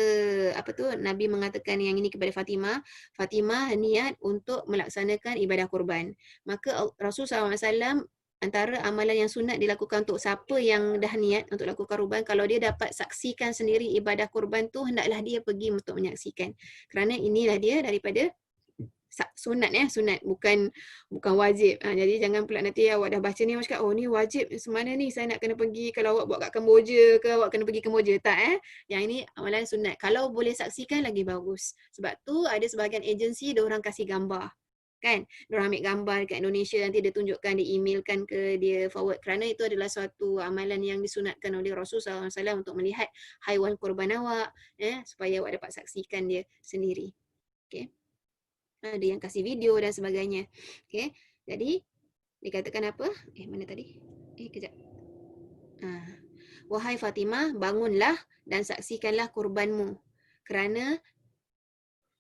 Nabi mengatakan yang ini kepada Fatimah niat untuk melaksanakan ibadah kurban. Maka Rasul sallallahu alaihi wasallam, antara amalan yang sunat dilakukan untuk siapa yang dah niat untuk lakukan kurban, kalau dia dapat saksikan sendiri ibadah kurban tu, hendaklah dia pergi untuk menyaksikan. Kerana inilah dia daripada sunat, bukan wajib. Jadi jangan pula nanti awak dah baca ni, awak cakap, oh ni wajib, semana ni saya nak kena pergi, kalau awak buat kat Kemboja ke, awak kena pergi Kemboja. Tak. Yang ini amalan sunat. Kalau boleh saksikan lagi bagus. Sebab tu ada sebahagian agensi, diorang kasih gambar. Kan, diorang ambil gambar dekat Indonesia, nanti dia tunjukkan, dia emailkan ke, dia forward, kerana itu adalah suatu amalan yang disunatkan oleh Rasulullah SAW untuk melihat haiwan kurban awak, supaya awak dapat saksikan dia sendiri. Okay. Ada yang kasih video dan sebagainya. Okay. Jadi dikatakan apa? Mana tadi? Kejap. Wahai Fatimah, bangunlah dan saksikanlah kurbanmu, kerana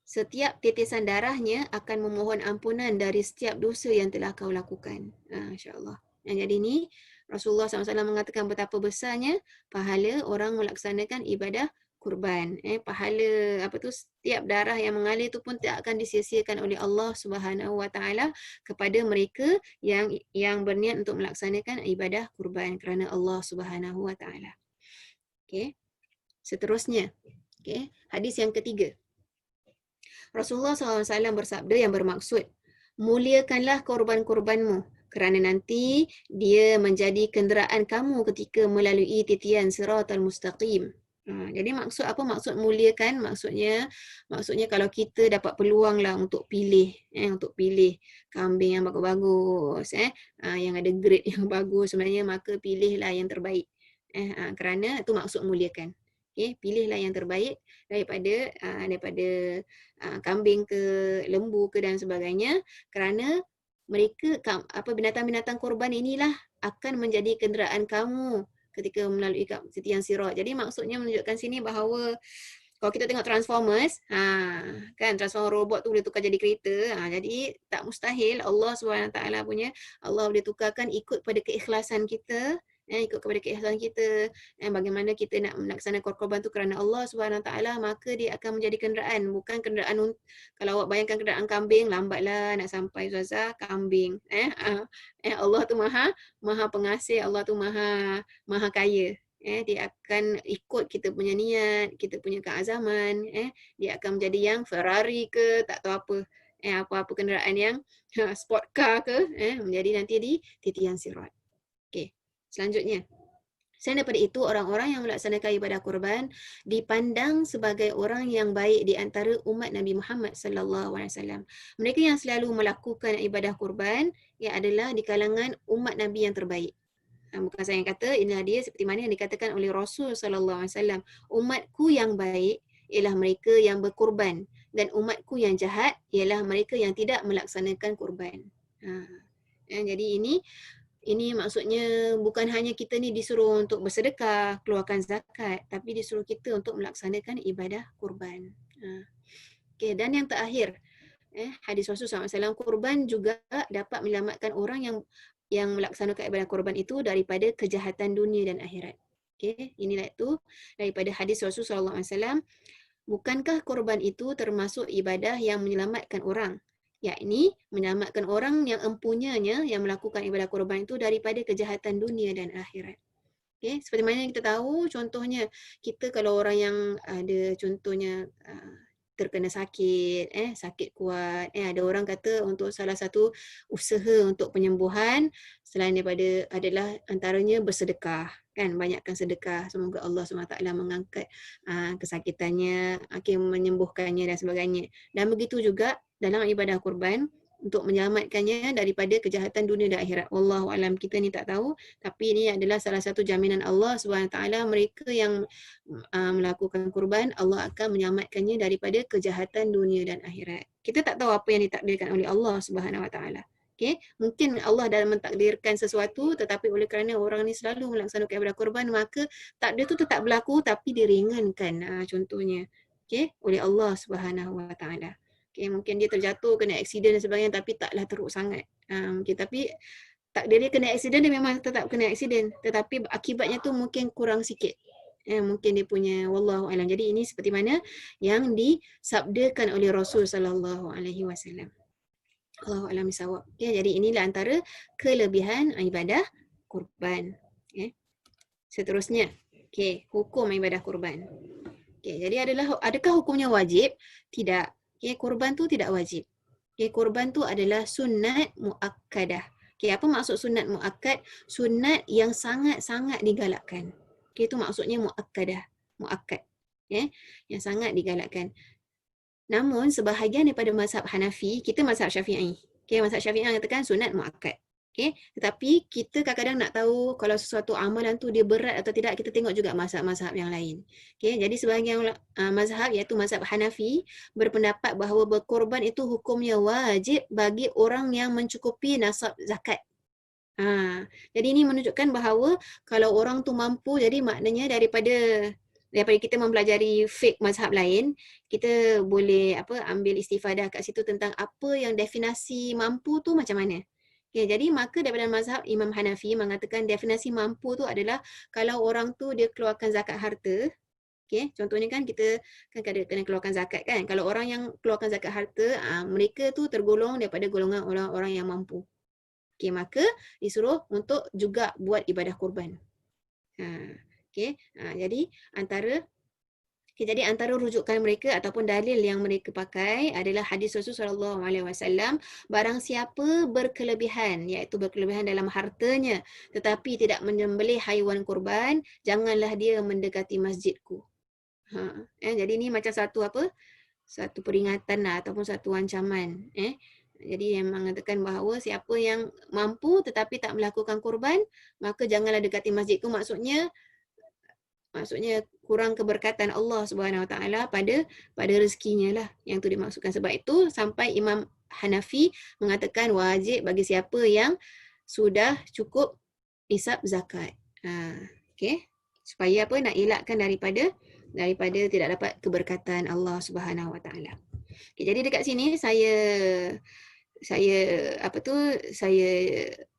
setiap titisan darahnya akan memohon ampunan dari setiap dosa yang telah kau lakukan. InsyaAllah. Jadi ni Rasulullah SAW mengatakan betapa besarnya pahala orang melaksanakan ibadah kurban. Pahala setiap darah yang mengalir tu pun tak akan disia-siakan oleh Allah Subhanahu Wa Taala kepada mereka yang berniat untuk melaksanakan ibadah kurban kerana Allah Subhanahu Wa Taala. Okay. Seterusnya, hadis yang ketiga. Rasulullah SAW bersabda yang bermaksud, muliakanlah korban-korbanmu kerana nanti dia menjadi kenderaan kamu ketika melalui titian siratal mustaqim. Jadi apa maksud muliakan? Maksudnya kalau kita dapat peluang lah untuk pilih kambing yang bagus-bagus, yang ada grade yang bagus sebenarnya, maka pilihlah yang terbaik. Kerana itu maksud muliakan. Okey, pilihlah yang terbaik daripada kambing ke, lembu ke dan sebagainya, kerana mereka binatang-binatang korban inilah akan menjadi kenderaan kamu ketika melalui titian sirat. Jadi maksudnya menunjukkan sini bahawa kalau kita tengok Transformers, kan Transformer robot tu boleh tukar jadi kereta. Jadi tak mustahil Allah SWT punya, Allah boleh tukarkan ikut pada keikhlasan kita, ikut kepada keikhlasan kita, bagaimana kita nak melaksanakan korban tu kerana Allah SWT, maka dia akan menjadi kenderaan, bukan kenderaan. Kalau awak bayangkan kenderaan kambing, lambatlah nak sampai Ustazah, kambing. Allah tu maha pengasih, Allah tu maha kaya. Dia akan ikut kita punya niat, kita punya keazaman, dia akan menjadi yang Ferrari ke, tak tahu apa, apa-apa kenderaan yang sport car ke, menjadi nanti di titian sirat. Okey, selanjutnya. Selain daripada itu, orang-orang yang melaksanakan ibadah kurban dipandang sebagai orang yang baik di antara umat Nabi Muhammad sallallahu alaihi wasallam. Mereka yang selalu melakukan ibadah kurban adalah di kalangan umat Nabi yang terbaik. Bukan saya yang kata, inilah dia seperti mana yang dikatakan oleh Rasul sallallahu alaihi wasallam, umatku yang baik ialah mereka yang berkurban dan umatku yang jahat ialah mereka yang tidak melaksanakan kurban. Jadi ini maksudnya bukan hanya kita ni disuruh untuk bersedekah, keluarkan zakat, tapi disuruh kita untuk melaksanakan ibadah kurban. Okey, dan yang terakhir, hadis Rasul SAW, kurban juga dapat menyelamatkan orang yang melaksanakan ibadah kurban itu daripada kejahatan dunia dan akhirat. Okey, inilah itu daripada hadis Rasul SAW. Bukankah kurban itu termasuk ibadah yang menyelamatkan orang? Yakni menyelamatkan orang yang empunyanya yang melakukan ibadah kurban itu daripada kejahatan dunia dan akhirat. Okay. Seperti mana yang kita tahu, contohnya kita kalau orang yang ada contohnya terkena sakit, sakit kuat, ada orang kata untuk salah satu usaha untuk penyembuhan selain daripada adalah antaranya bersedekah, kan, banyakkan sedekah, semoga Allah SWT mengangkat kesakitannya, menyembuhkannya dan sebagainya. Dan begitu juga dalam ibadah kurban untuk menyelamatkannya daripada kejahatan dunia dan akhirat. Wallahu alam, kita ni tak tahu, tapi ini adalah salah satu jaminan Allah SWT, mereka yang melakukan kurban, Allah akan menyelamatkannya daripada kejahatan dunia dan akhirat. Kita tak tahu apa yang ditakdirkan oleh Allah SWT. Okay? Mungkin Allah dah mentakdirkan sesuatu, tetapi oleh kerana orang ni selalu melaksanakan ibadah kurban, maka takdir tu tetap berlaku tapi diringankan, contohnya, oleh Allah SWT. Okay, mungkin dia terjatuh, kena aksiden dan sebagainya, tapi taklah teruk sangat. Tapi takdir dia kena aksiden, dia memang tetap kena aksiden. Tetapi akibatnya tu mungkin kurang sikit. Mungkin dia punya, wallahu alam. Jadi ini seperti mana yang disabdakan oleh Rasul sallallahu alaihi wasallam. Allahu alam bisawab. Okay, jadi inilah antara kelebihan ibadah kurban. Seterusnya, hukum ibadah kurban. Jadi adakah hukumnya wajib? Tidak. Kurban tu tidak wajib. Kurban tu adalah sunat muakkadah. Apa maksud sunat muakkad? Sunat yang sangat-sangat digalakkan. Itu maksudnya muakkadah. Muakkad. Yang sangat digalakkan. Namun sebahagian daripada mazhab Hanafi, kita mazhab Syafi'i. Mazhab Syafi'i katakan sunat muakkad. Tetapi kita kadang-kadang nak tahu kalau sesuatu amalan tu dia berat atau tidak, kita tengok juga mazhab-mazhab yang lain. Jadi sebahagian mazhab, iaitu mazhab Hanafi, berpendapat bahawa berkorban itu hukumnya wajib bagi orang yang mencukupi nasab zakat. Jadi ini menunjukkan bahawa kalau orang tu mampu, jadi maknanya daripada kita mempelajari fiqh mazhab lain, kita boleh ambil istifadah kat situ tentang apa yang definisi mampu tu macam mana. Jadi maka daripada mazhab Imam Hanafi mengatakan definisi mampu tu adalah kalau orang tu dia keluarkan zakat harta. Contohnya kan kita kan kena keluarkan zakat kan. Kalau orang yang keluarkan zakat harta, mereka tu tergolong daripada golongan orang-orang yang mampu. Maka disuruh untuk juga buat ibadah kurban. Jadi antara rujukan mereka ataupun dalil yang mereka pakai adalah hadis Rasulullah SAW, barang siapa berkelebihan, iaitu berkelebihan dalam hartanya, tetapi tidak menyembelih haiwan kurban, janganlah dia mendekati masjidku. Jadi ini macam satu peringatan ataupun satu ancaman. Jadi yang mengatakan bahawa siapa yang mampu tetapi tak melakukan kurban, maka janganlah dekati masjidku. Maksudnya kurang keberkatan Allah Subhanahu Wa Taala pada rezekinya lah. Yang tu dimaksudkan. Sebab itu sampai Imam Hanafi mengatakan wajib bagi siapa yang sudah cukup nisab zakat. Okey. Supaya apa? Nak elakkan daripada tidak dapat keberkatan Allah Subhanahu Wa Taala. Okay, jadi dekat sini saya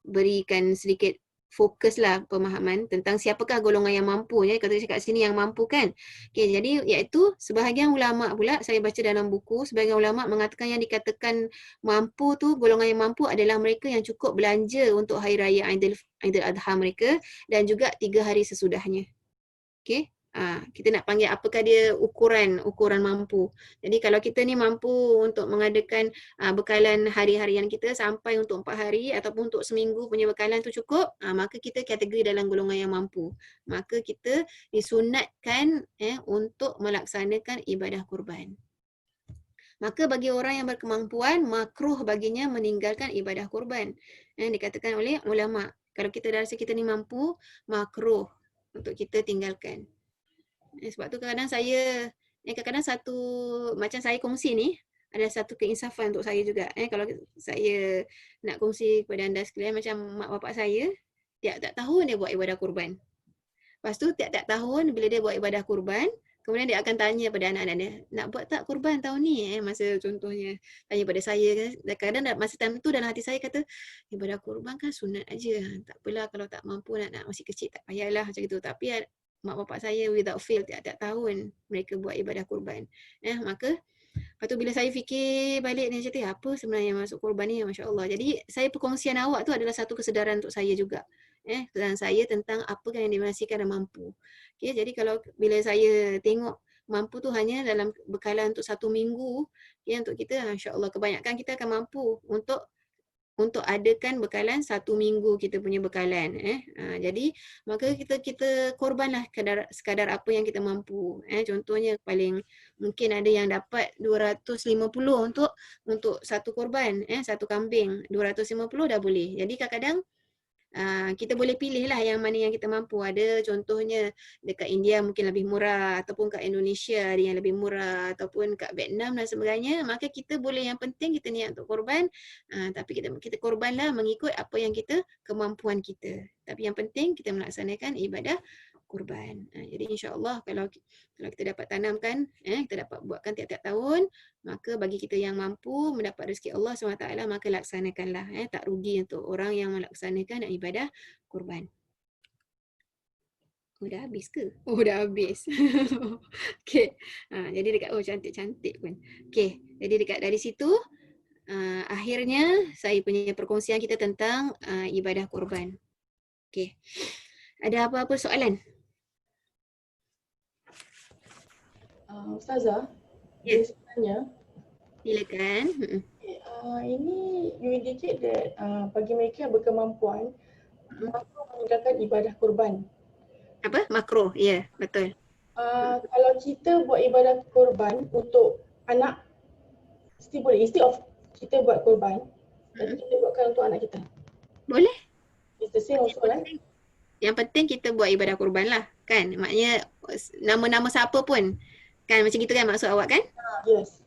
berikan sedikit fokuslah pemahaman tentang siapakah golongan yang mampu. Jadi kata cakap sini yang mampu kan. Okay, jadi iaitu sebahagian ulama pula, saya baca dalam buku, sebahagian ulama mengatakan yang dikatakan mampu tu, golongan yang mampu adalah mereka yang cukup belanja untuk hari raya Aidil Adha mereka dan juga 3 hari sesudahnya. Okay. Kita nak panggil apakah dia ukuran mampu. Jadi kalau kita ni mampu untuk mengadakan bekalan hari-harian kita sampai untuk 4 hari ataupun untuk seminggu punya bekalan tu cukup, maka kita kategori dalam golongan yang mampu. Maka kita disunatkan untuk melaksanakan ibadah kurban. Maka bagi orang yang berkemampuan, makruh baginya meninggalkan ibadah kurban. Dikatakan oleh ulama, kalau kita rasa kita ni mampu, makruh untuk kita tinggalkan. Sebab tu kadang-kadang satu macam saya kongsi ni ada satu keinsafan untuk saya juga. Kalau saya nak kongsi kepada anda sekalian, macam mak bapak saya tiap-tiap tahun dia buat ibadah kurban. Lepas tu tiap-tiap tahun bila dia buat ibadah kurban, kemudian dia akan tanya pada anak-anak dia, nak buat tak kurban tahun ni? Masa contohnya tanya pada saya, kadang-kadang masa time tu dalam hati saya kata, ibadah kurban kan sunat aja. Tak apalah kalau tak mampu nak masih kecil tak payahlah macam itu. Tapi mak bapak saya without fail tiap-tiap tahun mereka buat ibadah kurban. Maka lepas tu bila saya fikir balik ni cerita apa sebenarnya masuk kurban ni, masya-Allah. Jadi saya perkongsian awak tu adalah satu kesedaran untuk saya juga. Kesedaran saya tentang apa yang dimaksudkan dan mampu. Okay, jadi kalau bila saya tengok mampu tu hanya dalam bekalan untuk 1 minggu, untuk kita masya-Allah kebanyakan kita akan mampu untuk adakan bekalan 1 minggu kita punya bekalan. Jadi maka kita korbanlah sekadar apa yang kita mampu. Contohnya paling mungkin ada yang dapat 250 untuk satu korban, satu kambing 250 dah boleh. Jadi kadang-kadang kita boleh pilih lah yang mana yang kita mampu. Ada contohnya dekat India mungkin lebih murah, ataupun kat Indonesia ada yang lebih murah, ataupun kat Vietnam dan sebagainya. Maka kita boleh, yang penting kita niat untuk korban, tapi kita korbanlah mengikut apa yang kemampuan kita. Tapi yang penting kita melaksanakan ibadah kurban. Jadi insya-Allah kalau kita dapat tanamkan, kita dapat buatkan tiap-tiap tahun, maka bagi kita yang mampu mendapat rezeki Allah SWT, maka laksanakanlah. Tak rugi untuk orang yang melaksanakan ibadah kurban. Dah habis ke? Dah habis. Okey. Jadi dekat cantik-cantik pun. Okey. Jadi dekat dari situ akhirnya saya punya perkongsian kita tentang ibadah kurban. Okey. Ada apa-apa soalan? Ustazah, Yes. sebenarnya Silakan. ini you indicate that bagi mereka yang berkemampuan mampu meninggalkan ibadah kurban. Apa? Makro. Ya, betul. Kalau kita buat ibadah kurban untuk anak, still boleh. Instead of kita buat kurban, tapi kita buatkan untuk anak kita. Boleh. It's the same also, kan? Yang penting kita buat ibadah kurban lah, kan? Maknanya nama-nama siapa pun. Kan macam gitu kan maksud awak kan? Yes.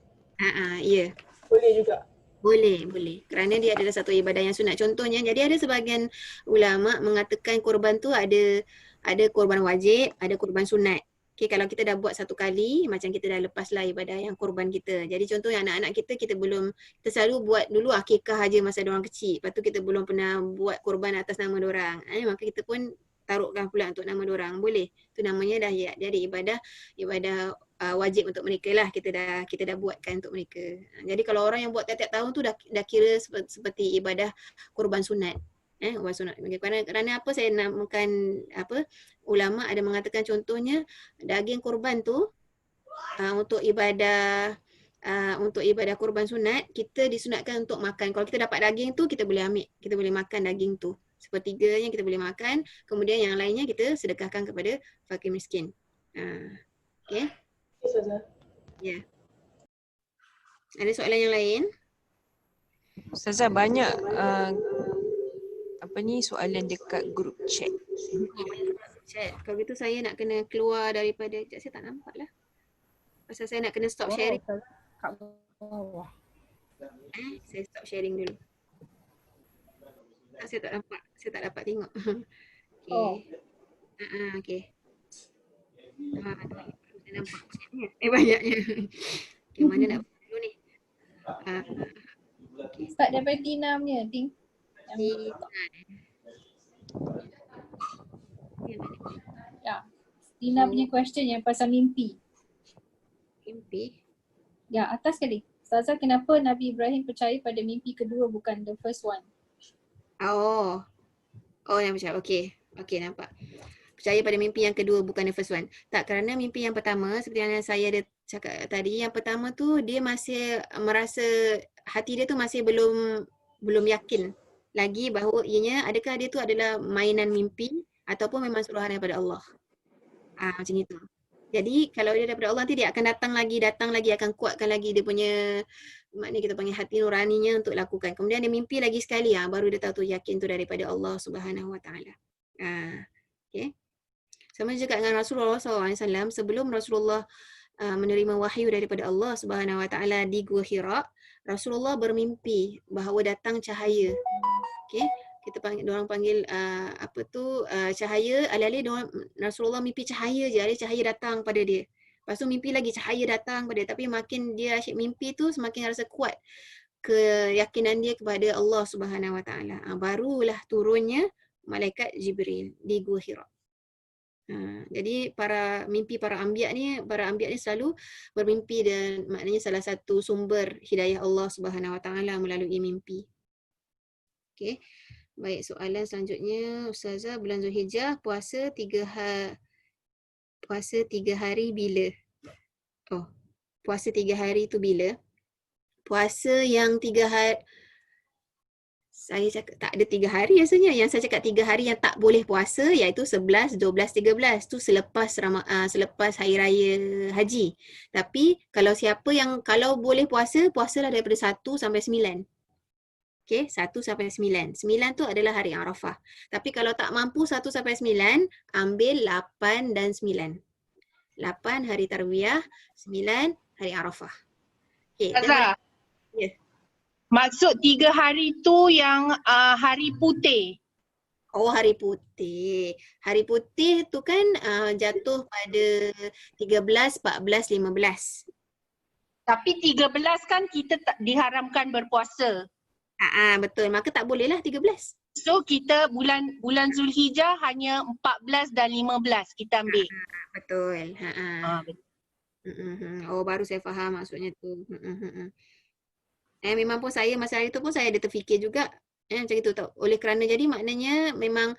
Ya. Boleh juga. Boleh. Kerana dia adalah satu ibadah yang sunat. Contohnya, jadi ada sebahagian ulama mengatakan kurban tu ada kurban wajib, ada kurban sunat. Okay, kalau kita dah buat satu kali, macam kita dah lepaslah ibadah yang kurban kita. Jadi contohnya anak-anak kita kita selalu buat dulu akikah aja masa diorang kecil. Lepas tu kita belum pernah buat kurban atas nama diorang. Maka kita pun taruhkan pula untuk nama diorang. Boleh. Itu namanya dah jadi ibadah wajib untuk mereka lah. Kita dah buatkan untuk mereka. Jadi kalau orang yang buat tiap-tiap tahun tu dah kira seperti ibadah kurban sunat. Kurban sunat. Kerana apa saya namakan ulama ada mengatakan contohnya daging kurban tu untuk ibadah kurban sunat, kita disunatkan untuk makan. Kalau kita dapat daging tu, kita boleh ambil. Kita boleh makan daging tu. Sepertiganya kita boleh makan. Kemudian yang lainnya kita sedekahkan kepada fakir miskin. Okay. Ustazah. Ya. Ada soalan yang lain? Ustazah, banyak soalan dekat grup chat. chat. Kalau gitu saya nak kena keluar daripada, sekejap saya tak nampak lah. Pasal saya nak kena stop sharing. Kat bawah. Saya stop sharing dulu. Saya tak nampak, saya tak dapat tengok. Oh. Okey. Okey. Saya nampak chatnya. Banyaknya. Okey, mana nak buka dulu ni? Start daripada Tina punya, Ting. Di Ya. Tina punya question yang pasal mimpi. mimpi. Ya, atas sekali. Ustazah, kenapa Nabi Ibrahim percaya pada mimpi kedua bukan the first one? Oh, yang macam okey. Okey, nampak. Percaya pada mimpi yang kedua bukan the first one. Tak, kerana mimpi yang pertama seperti yang saya ada cakap tadi, yang pertama tu dia masih merasa hati dia tu masih belum yakin lagi bahawa ianya adakah dia tu adalah mainan mimpi ataupun memang suruhan daripada Allah. Macam itu. Jadi kalau dia daripada Allah nanti dia akan datang lagi akan kuatkan lagi dia punya, maknanya kita panggil hati nuraninya untuk lakukan. Kemudian dia mimpi lagi sekali, baru dia tahu tu yakin tu daripada Allah Subhanahu Wa Taala. Okey. Sama juga dengan Rasulullah SAW, sebelum Rasulullah menerima wahyu daripada Allah Subhanahu Wa Taala di Gua Hira, Rasulullah bermimpi bahawa datang cahaya. Okey, kita panggil, diorang panggil cahaya, alih-alih Rasulullah mimpi cahaya je, ada cahaya datang pada dia. Lepas tu mimpi lagi cahaya datang pada dia, tapi makin dia asyik mimpi tu semakin rasa kuat keyakinan dia kepada Allah Subhanahu Wa Taala. Barulah turunnya malaikat Jibril di Gua Hira. Jadi para anbiya ni selalu bermimpi, dan maknanya salah satu sumber hidayah Allah Subhanahu Wa Taala melalui mimpi. Okey. Baik, soalan selanjutnya, Ustazah, bulan Zulhijjah puasa 3 hari bila? Puasa 3 hari tu bila? Puasa yang 3 hari, saya cakap tak ada 3 hari rasanya. Yang saya cakap 3 hari yang tak boleh puasa iaitu 11, 12, 13. Tu selepas hari raya haji. Tapi kalau siapa yang kalau boleh puasa, puasalah daripada 1 sampai 9. Okey, 1 sampai 9. 9 tu adalah hari Arafah. Tapi kalau tak mampu 1 sampai 9, ambil 8 dan 9. 8 hari Tarwiyah, 9 hari Arafah. Okey. Ustazah, Ya. maksud 3 hari tu yang hari putih. Hari putih. Hari putih tu kan jatuh pada 13, 14, 15. Tapi 13 kan kita tak diharamkan berpuasa. Betul. Maka tak bolehlah 13. So kita bulan Zulhijjah hanya 14 dan 15 kita ambil. Betul. Betul. Baru saya faham maksudnya tu. Memang pun saya masa hari tu pun saya ada terfikir juga macam itu tau. Oleh kerana jadi maknanya memang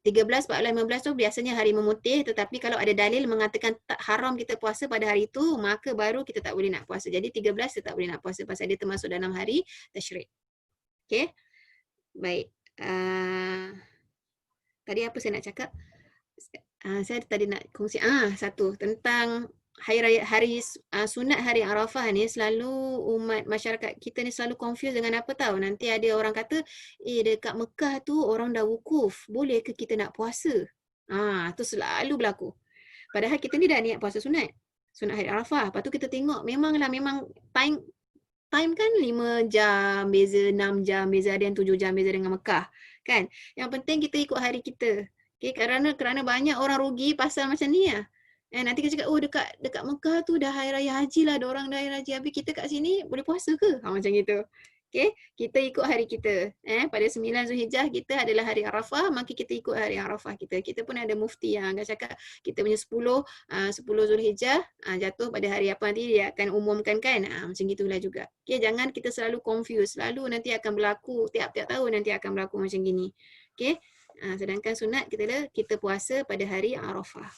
13, 14, 15 tu biasanya hari memutih, tetapi kalau ada dalil mengatakan tak haram kita puasa pada hari itu, maka baru kita tak boleh nak puasa. Jadi 13 kita tak boleh nak puasa pasal dia termasuk dalam hari tasyrik. Okey. Baik. Tadi apa saya nak cakap? Saya tadi nak kongsi satu tentang sunat hari Arafah ni. Selalu umat masyarakat kita ni selalu confuse dengan apa tahu. Nanti ada orang kata, dekat Mekah tu orang dah wukuf, boleh ke kita nak puasa? Tu selalu berlaku. Padahal kita ni dah niat puasa sunat hari Arafah. Lepas tu kita tengok memang time kan 5 jam beza, 6 jam beza, ada yang 7 jam beza dengan Mekah kan. Yang penting kita ikut hari kita. Okay, kerana banyak orang rugi pasal macam ni lah. Nanti kita cakap, dekat Mekah tu dah hari raya haji lah, ada orang dah hari raya haji, habis kita kat sini boleh puasa ke? Macam gitu. Okay, kita ikut hari kita. Pada 9 Zulhijjah kita adalah hari Arafah, maka kita ikut hari Arafah kita. Kita pun ada mufti yang akan cakap kita punya 10 Zulhijjah jatuh pada hari apa nanti dia akan umumkan kan. Macam gitulah juga. Okay, jangan kita selalu confuse. Selalu nanti akan berlaku, tiap-tiap tahun nanti akan berlaku macam gini. Okay, sedangkan sunat kita puasa pada hari Arafah.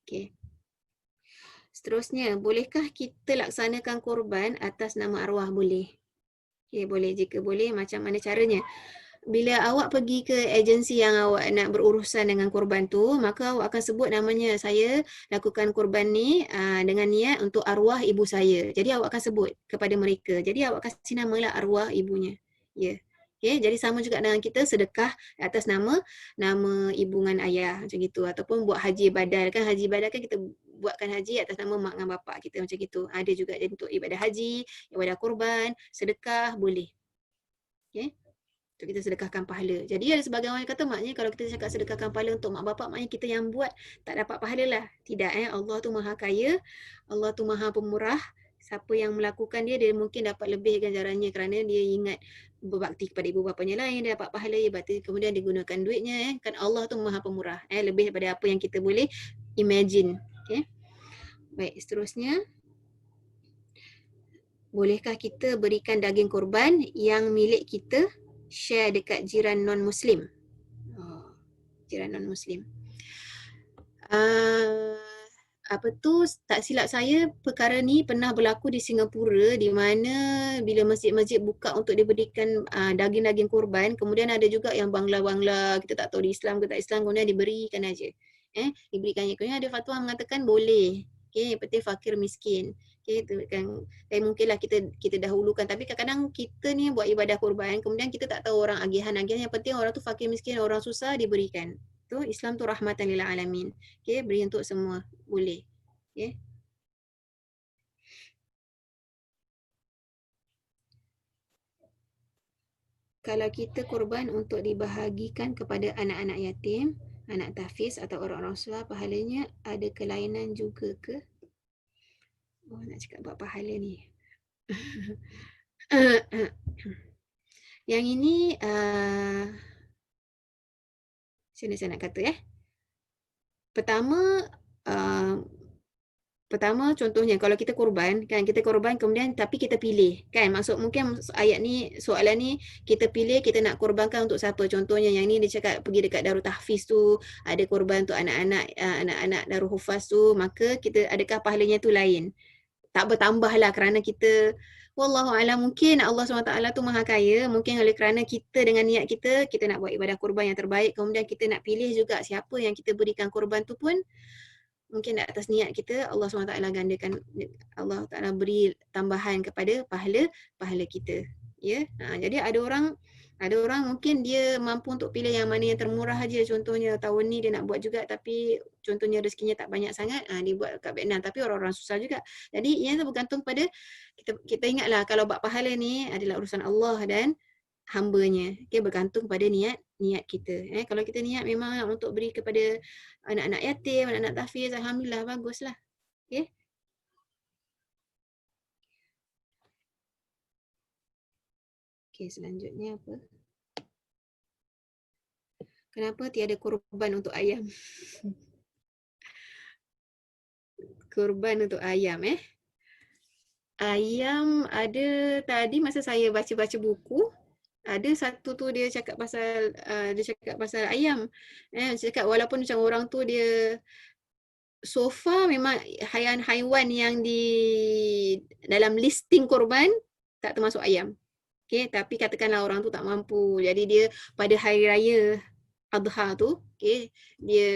Okay. Seterusnya, bolehkah kita laksanakan korban atas nama arwah? Boleh. Okay, boleh. Jika boleh, macam mana caranya? Bila awak pergi ke agensi yang awak nak berurusan dengan korban tu, maka awak akan sebut namanya, saya lakukan korban ni dengan niat untuk arwah ibu saya. Jadi awak akan sebut kepada mereka. Jadi awak kasih namalah arwah ibunya. Ya. Okay, jadi sama juga dengan kita sedekah atas nama ibu dengan ayah macam gitu, ataupun buat haji badal kan, haji badal kan kita buatkan haji atas nama mak dengan bapak kita macam gitu. Ada juga jadi untuk ibadah haji, ibadah kurban, sedekah boleh. Okay. Untuk kita sedekahkan pahala. Jadi ada sebagian orang kata maknanya kalau kita cakap sedekahkan pahala untuk mak bapak, maknanya kita yang buat tak dapat pahala lah. Tidak, Allah tu maha kaya, Allah tu maha pemurah. Siapa yang melakukan dia mungkin dapat lebih ganjarannya kerana dia ingat berbakti kepada ibu bapanya lain, dia dapat pahala, kemudian digunakan duitnya. Kan Allah tu maha pemurah. Lebih daripada apa yang kita boleh imagine. Okay. Baik, seterusnya. Bolehkah kita berikan daging korban yang milik kita share dekat jiran non-Muslim? Jiran non-Muslim. Tak silap saya, perkara ni pernah berlaku di Singapura, di mana bila masjid-masjid buka untuk diberikan daging-daging korban, kemudian ada juga yang bangla-bangla, kita tak tahu di Islam ke tak Islam, kemudian diberikan aja. Diberikan aja. Kemudian ada fatwa mengatakan boleh. Okay, seperti fakir miskin. Okay, itu kan mungkinlah kita dahulukan, tapi kadang-kadang kita ni buat ibadah korban, kemudian kita tak tahu orang agihan-agihan, yang penting orang tu fakir miskin, orang susah diberikan. Tu Islam tu rahmatan lil alamin. Okay, beri untuk semua. Boleh. Okay. Kalau kita korban untuk dibahagikan kepada anak-anak yatim, anak tahfiz atau orang-orang susah, pahalanya ada kelainan juga ke? Nak cakap buat pahala ni. Yang ini saya nak kata Pertama contohnya kalau kita korban kemudian tapi kita pilih kan, maksud mungkin soalan ni kita pilih kita nak korbankan untuk siapa. Contohnya yang ni dia cakap pergi dekat Darul Tahfiz tu, ada korban untuk anak-anak Darul Hufaz tu, maka kita adakah pahalanya tu lain? Tak bertambah lah kerana kita, wallahualam, mungkin Allah SWT tu maha kaya, mungkin oleh kerana kita dengan niat kita nak buat ibadah korban yang terbaik, kemudian kita nak pilih juga siapa yang kita berikan korban tu pun mungkin atas niat kita Allah SWT gandakan, Allah Ta'ala beri tambahan kepada pahala kita. Ya, jadi ada orang mungkin dia mampu untuk pilih yang mana yang termurah aja. Contohnya tahun ni dia nak buat juga, tapi contohnya rezekinya tak banyak sangat, dia buat kat Vietnam, tapi orang-orang susah juga. Jadi ia bergantung pada kita ingatlah kalau buat pahala ni adalah urusan Allah dan hambanya. Okay, bergantung pada niat kita. Kalau kita niat memang untuk beri kepada anak-anak yatim, anak-anak tahfiz, alhamdulillah, baguslah. Okay. Okay, selanjutnya apa? Kenapa tiada korban untuk ayam? Korban untuk ayam Ayam ada tadi masa saya baca-baca buku, ada satu tu dia cakap pasal ayam. Dia cakap walaupun macam orang tu dia so far memang haiwan yang di dalam listing korban tak termasuk ayam. Okay, tapi katakanlah orang tu tak mampu, jadi dia pada hari raya Adha tu, okay, dia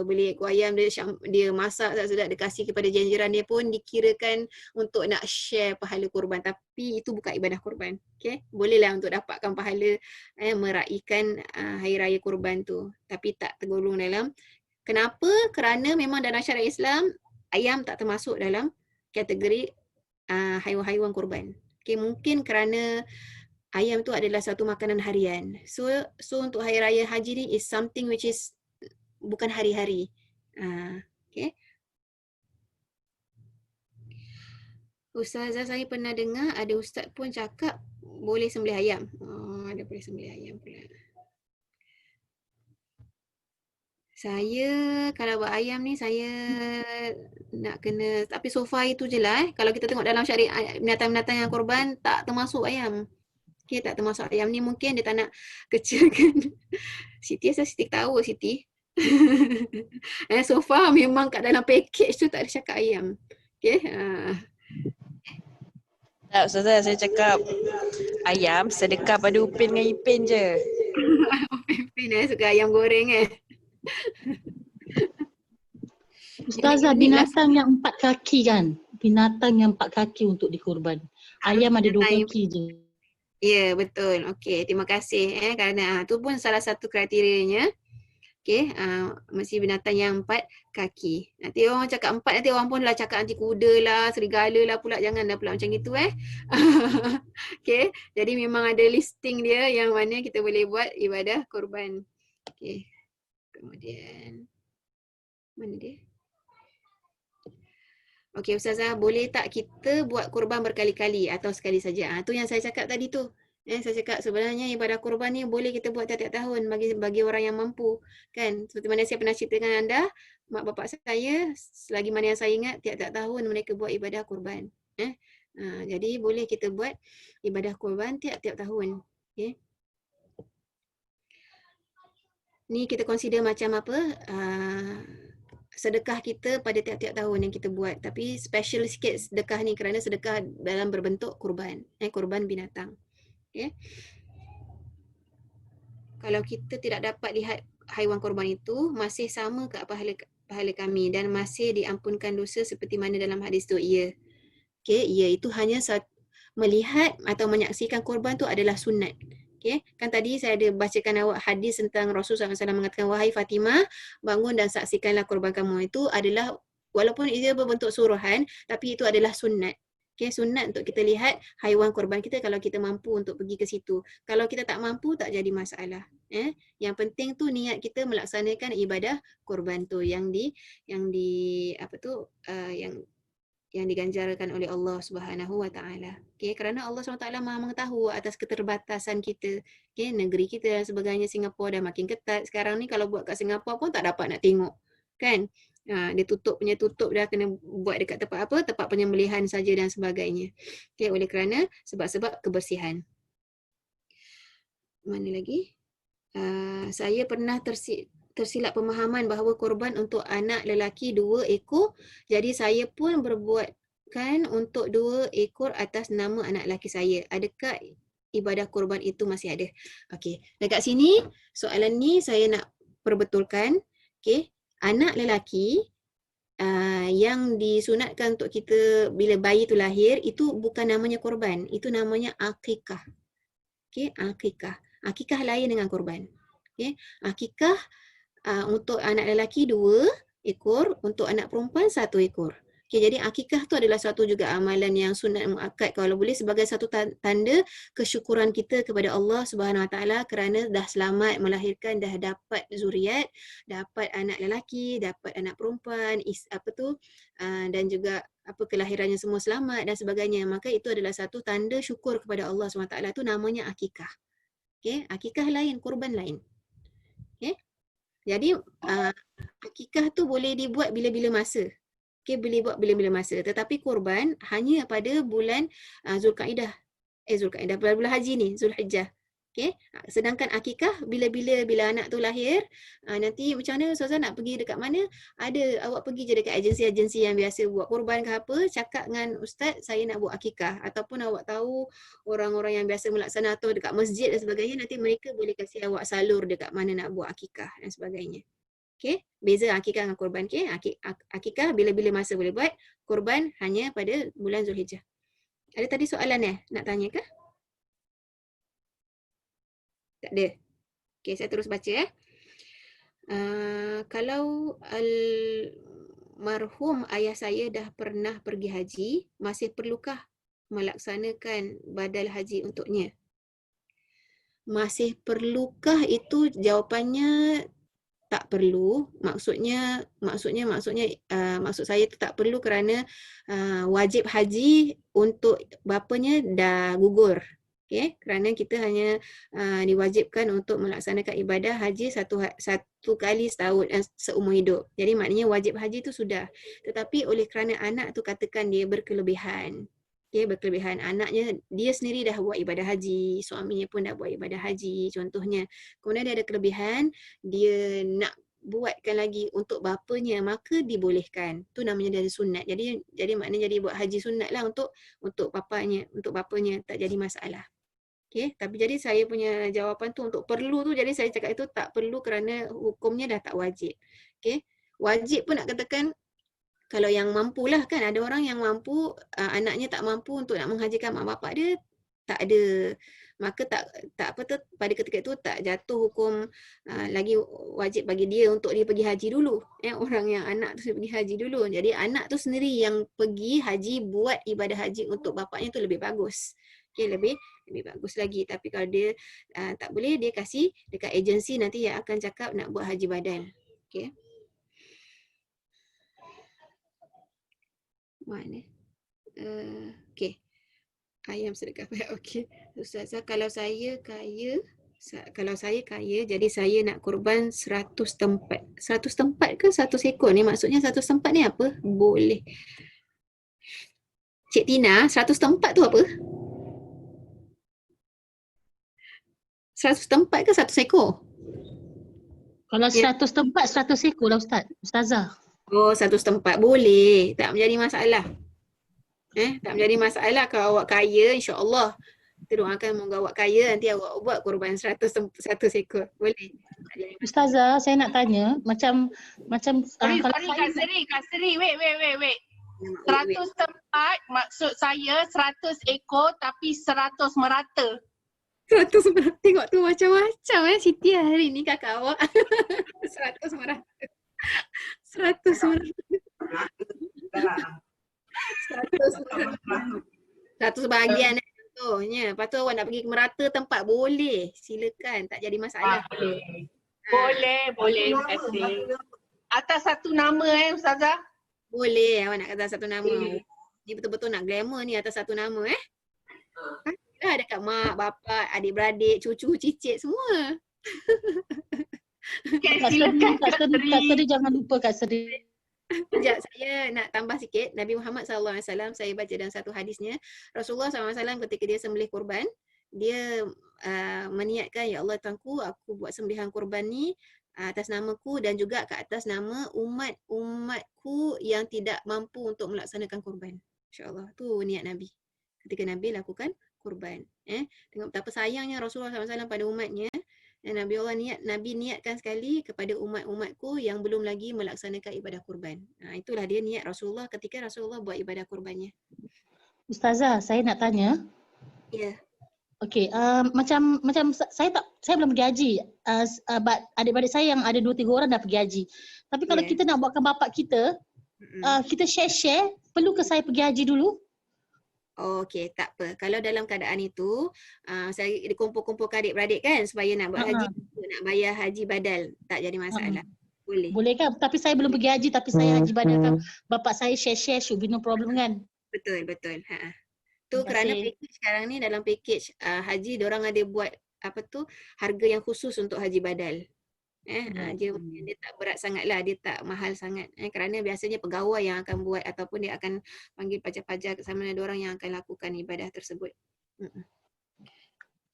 beli ekor ayam, dia masak sedap-sedap, dia kasih kepada jiran dia pun dikirakan untuk nak share pahala korban, tapi itu bukan ibadah korban. Okay, bolehlah untuk dapatkan pahala meraihkan hari raya korban tu, tapi tak tergolong dalam. Kenapa? Kerana memang dalam syariat Islam ayam tak termasuk dalam kategori haiwan-haiwan korban. Okay, mungkin kerana ayam tu adalah satu makanan harian. So untuk hari raya haji ni is something which is bukan hari-hari. Okay. Ustazah, saya pernah dengar ada ustaz pun cakap boleh sembelih ayam. Ada boleh sembelih ayam pula. Saya kalau buat ayam ni saya nak kena, tapi so far itu je lah. Kalau kita tengok dalam syariat binatang-binatang yang korban tak termasuk ayam. Okay, tak termasuk ayam ni, mungkin dia tak nak kecilkan. Siti asal Siti tahu Siti. So far memang kat dalam package tu tak ada cakap ayam. Okay. Tak, Ustazah, saya cakap ayam sedekah pada Upin dengan Ipin je. Upin suka ayam goreng Ustazah, binatang yang 4 kaki kan? Binatang yang 4 kaki untuk dikorban. Ayam ada 2 kaki je. Ya, betul. Okey, terima kasih kerana tu pun salah satu kriterianya. Okey, mesti binatang yang 4 kaki. Nanti orang cakap 4, nanti orang pun lah cakap nanti kuda lah, serigala lah pula. Janganlah pula macam itu Okey, jadi memang ada listing dia yang mana kita boleh buat ibadah korban. Okey. Kemudian mana dia? Okey Ustazah, boleh tak kita buat korban berkali-kali atau sekali saja? Tu yang saya cakap tadi tu. Saya cakap sebenarnya ibadah korban ni boleh kita buat tiap-tiap tahun bagi orang yang mampu. Kan? Seperti mana saya pernah ceritakan anda, mak bapak saya selagi mana yang saya ingat tiap-tiap tahun mereka buat ibadah korban. Jadi boleh kita buat ibadah korban tiap-tiap tahun. Okay. Ni kita consider macam apa? Sedekah kita pada tiap-tiap tahun yang kita buat. Tapi special sikit sedekah ni kerana sedekah dalam berbentuk kurban. Kurban binatang. Okay. Kalau kita tidak dapat lihat haiwan kurban itu, masih sama ke pahala kami dan masih diampunkan dosa seperti mana dalam hadis tu? Ya. Okay, iaitu hanya melihat atau menyaksikan kurban tu adalah sunat. Okay. Kan tadi saya ada bacakan awak hadis tentang Rasulullah SAW mengatakan, wahai Fatimah, bangun dan saksikanlah kurban kamu. Itu adalah, walaupun ia berbentuk suruhan, tapi itu adalah sunat. Okay, sunat untuk kita lihat haiwan kurban kita kalau kita mampu untuk pergi ke situ. Kalau kita tak mampu, tak jadi masalah. Yang penting tu niat kita melaksanakan ibadah kurban tu yang diganjarkan oleh Allah Subhanahu Wa Taala. Okay, kerana Allah SWT Maha mengetahui atas keterbatasan kita. Okay, negeri kita dan sebagainya, Singapura dah makin ketat. Sekarang ni kalau buat kat Singapura pun tak dapat nak tengok. Kan? Dia tutup dah kena buat dekat tempat penyembelihan saja dan sebagainya. Okay, oleh kerana sebab-sebab kebersihan. Mana lagi? Saya pernah tersilap pemahaman bahawa korban untuk anak lelaki 2 ekor. Jadi saya pun berbuatkan untuk 2 ekor atas nama anak lelaki saya. Adakah ibadah korban itu masih ada? Okey, dekat sini soalan ni saya nak perbetulkan. Okey, anak lelaki yang disunatkan untuk kita bila bayi tu lahir, itu bukan namanya korban. Itu namanya akikah. Okey, akikah. Akikah lain dengan korban. Okey, akikah untuk anak lelaki 2 ekor, untuk anak perempuan 1 ekor. Okay, jadi akikah tu adalah satu juga amalan yang sunat muakkad kalau boleh sebagai satu tanda kesyukuran kita kepada Allah Subhanahu Wa Taala kerana dah selamat melahirkan, dah dapat zuriat, dapat anak lelaki, dapat anak perempuan, dan juga kelahirannya semua selamat dan sebagainya. Maka itu adalah satu tanda syukur kepada Allah Subhanahu Wa Taala, tu namanya akikah. Okay, akikah lain, kurban lain. Okay. Jadi akikah tu boleh dibuat bila-bila masa. Okay, boleh buat bila-bila masa. Tetapi kurban hanya pada bulan Zulkaidah. Pada bulan haji ni, Zulhijjah. Okay. Sedangkan akikah bila anak tu lahir, nanti macam mana Ustazah nak pergi dekat mana? Ada, awak pergi je dekat agensi-agensi yang biasa buat kurban ke apa, cakap dengan Ustaz saya nak buat akikah. Ataupun awak tahu orang-orang yang biasa melaksana atau dekat masjid dan sebagainya, nanti mereka boleh kasih awak salur dekat mana nak buat akikah dan sebagainya. Okay, beza akikah dengan kurban. Okay, akikah bila-bila masa boleh buat, kurban hanya pada bulan Zulhijjah. Ada tadi soalan nak tanya ke? Tak ada. Okay, saya terus baca kalau almarhum ayah saya dah pernah pergi haji, masih perlukah melaksanakan badal haji untuknya? Masih perlukah itu jawapannya tak perlu. Maksud saya itu tak perlu kerana wajib haji untuk bapanya dah gugur. Okay, kerana kita hanya diwajibkan untuk melaksanakan ibadah haji satu kali setahun seumur hidup. Jadi maknanya wajib haji itu sudah. Tetapi oleh kerana anak tu katakan dia berkelebihan. Okay, berkelebihan. Anaknya dia sendiri dah buat ibadah haji, suaminya pun dah buat ibadah haji contohnya. Kemudian dia ada kelebihan, dia nak buatkan lagi untuk bapanya, maka dibolehkan. Tu namanya dari sunat. Jadi maknanya jadi buat haji sunat lah untuk bapanya, tak jadi masalah. Okay, tapi jadi saya punya jawapan tu untuk perlu tu, jadi saya cakap itu tak perlu kerana hukumnya dah tak wajib. Okay, wajib pun nak katakan kalau yang mampulah kan, ada orang yang mampu, anaknya tak mampu untuk nak menghajikan mak bapak dia, tak ada, maka pada ketika itu tak jatuh hukum lagi wajib bagi dia untuk dia pergi haji dulu. Orang yang anak tu pergi haji dulu. Jadi anak tu sendiri yang pergi haji, buat ibadah haji untuk bapaknya tu lebih bagus. Okay, lebih bagus lagi. Tapi kalau dia tak boleh, dia kasih dekat agensi nanti yang akan cakap nak buat haji badal. Okay. Mana? Okay. Ayam sedekah. Okey. Ustazah, kalau saya kaya, jadi saya nak kurban 100 tempat. 100 tempat ke 100 ekor ni? Maksudnya 100 tempat ni apa? Boleh. Cik Tina, 100 tempat tu apa? 100 tempat ke 100 ekor? Kalau 100 tempat 100 ekor lah Ustazah. Oh, 100 tempat. Boleh. Tak menjadi masalah. Tak menjadi masalah kalau awak kaya, insya-Allah. Kita doakan moga awak kaya, nanti awak buat kurban 100 ekor. Boleh. Ustazah, saya nak tanya macam Sorry, kalau Kak Seri, wait. 100 tempat, maksud saya 100 ekor tapi 100 merata. 100 merata. Tengok tu macam-macam Siti hari ni kakak awak. 100 merata. 100 merata. 100 bahagian contohnya. Lepas tu awak nak pergi ke merata tempat, boleh. Silakan, tak jadi masalah. Boleh. Kasih. Atas satu nama Ustazah? Boleh, awak nak atas satu nama. Ni betul-betul nak glamour ni atas satu nama Dah dekat mak, bapak, adik-beradik, cucu, cicit semua. Okay, Kak silakan Kak Seri jangan lupa Kak Seri. Sekejap, saya nak tambah sikit. Nabi Muhammad SAW, saya baca dalam satu hadisnya, Rasulullah SAW ketika dia sembelih kurban, dia meniatkan, ya Allah Tuanku, aku buat sembelihan kurban ni atas namaku dan juga ke atas nama umatku yang tidak mampu untuk melaksanakan kurban. InsyaAllah, tu niat Nabi. Ketika Nabi lakukan kurban. Tengok betapa sayangnya Rasulullah SAW pada umatnya. Dan Nabi niatkan sekali kepada umat-umatku yang belum lagi melaksanakan ibadah kurban. Itulah dia niat Rasulullah ketika Rasulullah buat ibadah kurbannya. Ustazah, saya nak tanya. Ya. Okey, macam saya belum pergi haji. Adik-adik saya yang ada 2-3 orang dah pergi haji. Tapi kalau kita nak buatkan bapak kita, kita share, perlu ke saya pergi haji dulu? Okey, tak apa. Kalau dalam keadaan itu, saya dikumpul-kumpulkan adik-beradik kan supaya nak buat haji, nak bayar haji badal, tak jadi masalah. Boleh. Boleh kan? Tapi saya belum pergi haji, tapi saya haji badalkan bapak saya share, should be no problem kan? Betul. Tu kerana package sekarang ni dalam package haji, diorang ada buat harga yang khusus untuk haji badal. Dia tak berat sangat lah, dia tak mahal sangat. Kerana biasanya pegawai yang akan buat ataupun dia akan panggil pajar-pajar ke sana, ada orang yang akan lakukan ibadah tersebut.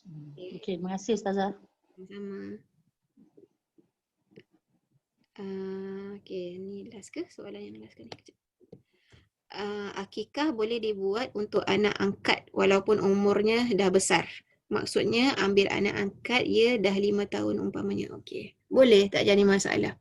Okey, terima kasih Ustazah. Sama-sama. Okey, ni last ke? Soalan yang last kali. Akikah boleh dibuat untuk anak angkat walaupun umurnya dah besar. Maksudnya ambil anak angkat ia dah 5 tahun umpamanya. Okey. Boleh, tak jadi masalah.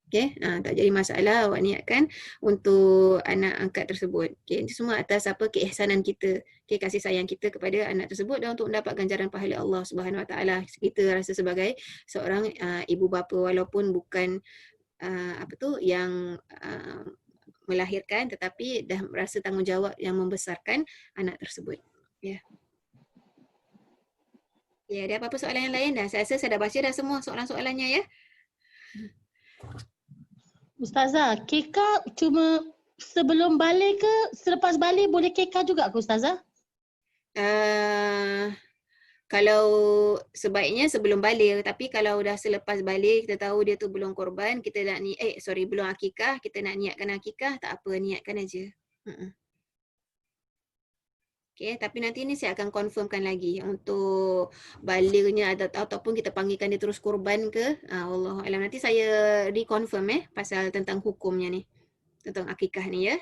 Okey, tak jadi masalah awak niatkan untuk anak angkat tersebut. Okey, itu semua atas keihsanan kita, kasih sayang kita kepada anak tersebut dan untuk mendapat ganjaran pahala Allah Subhanahu Wa Taala. Kita rasa sebagai seorang ibu bapa walaupun bukan yang melahirkan, tetapi dah merasa tanggungjawab yang membesarkan anak tersebut. Ya. Ya, ada apa-apa soalan yang lain dah? Saya rasa saya dah baca dah semua soalan-soalannya ya. Ustazah, keka cuma sebelum balik ke selepas balik boleh keka juga ke Ustazah? Kalau sebaiknya sebelum balik, tapi kalau dah selepas balik kita tahu dia tu belum korban, kita nak belum akikah, kita nak niatkan akikah, tak apa, niatkan aja. Okay, tapi nanti ni saya akan confirmkan lagi untuk balignya ataupun kita panggilkan dia terus korban ke. Wallahualam, nanti saya reconfirm pasal tentang hukumnya ni, tentang akikah ni ya.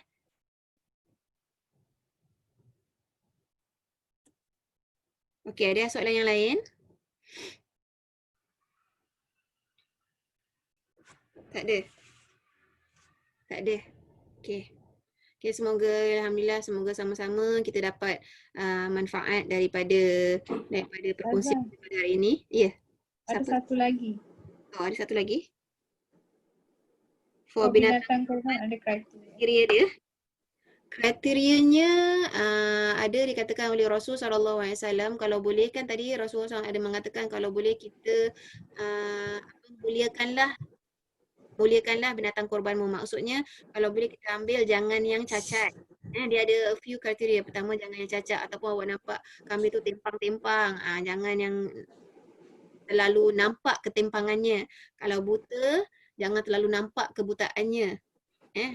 Okey, ada soalan yang lain? Tak ada? Tak ada? Okey. Okay, semoga alhamdulillah semoga sama-sama kita dapat manfaat daripada perkongsian Azan, pada hari ini. Ya. ada Siapa? satu lagi. Oh, ada satu lagi. For Binatang korban ada kriteria. kriteria dia. Kriterianya ada dikatakan oleh Rasul SAW, kalau boleh kan tadi Rasulullah SAW ada mengatakan kalau boleh kita muliakanlah binatang korbanmu. Maksudnya kalau boleh kita ambil jangan yang cacat. Dia ada a few kriteria. Pertama, jangan yang cacat ataupun awak nampak kambing tu tempang-tempang. Jangan yang terlalu nampak ketempangannya. Kalau buta, jangan terlalu nampak kebutaannya.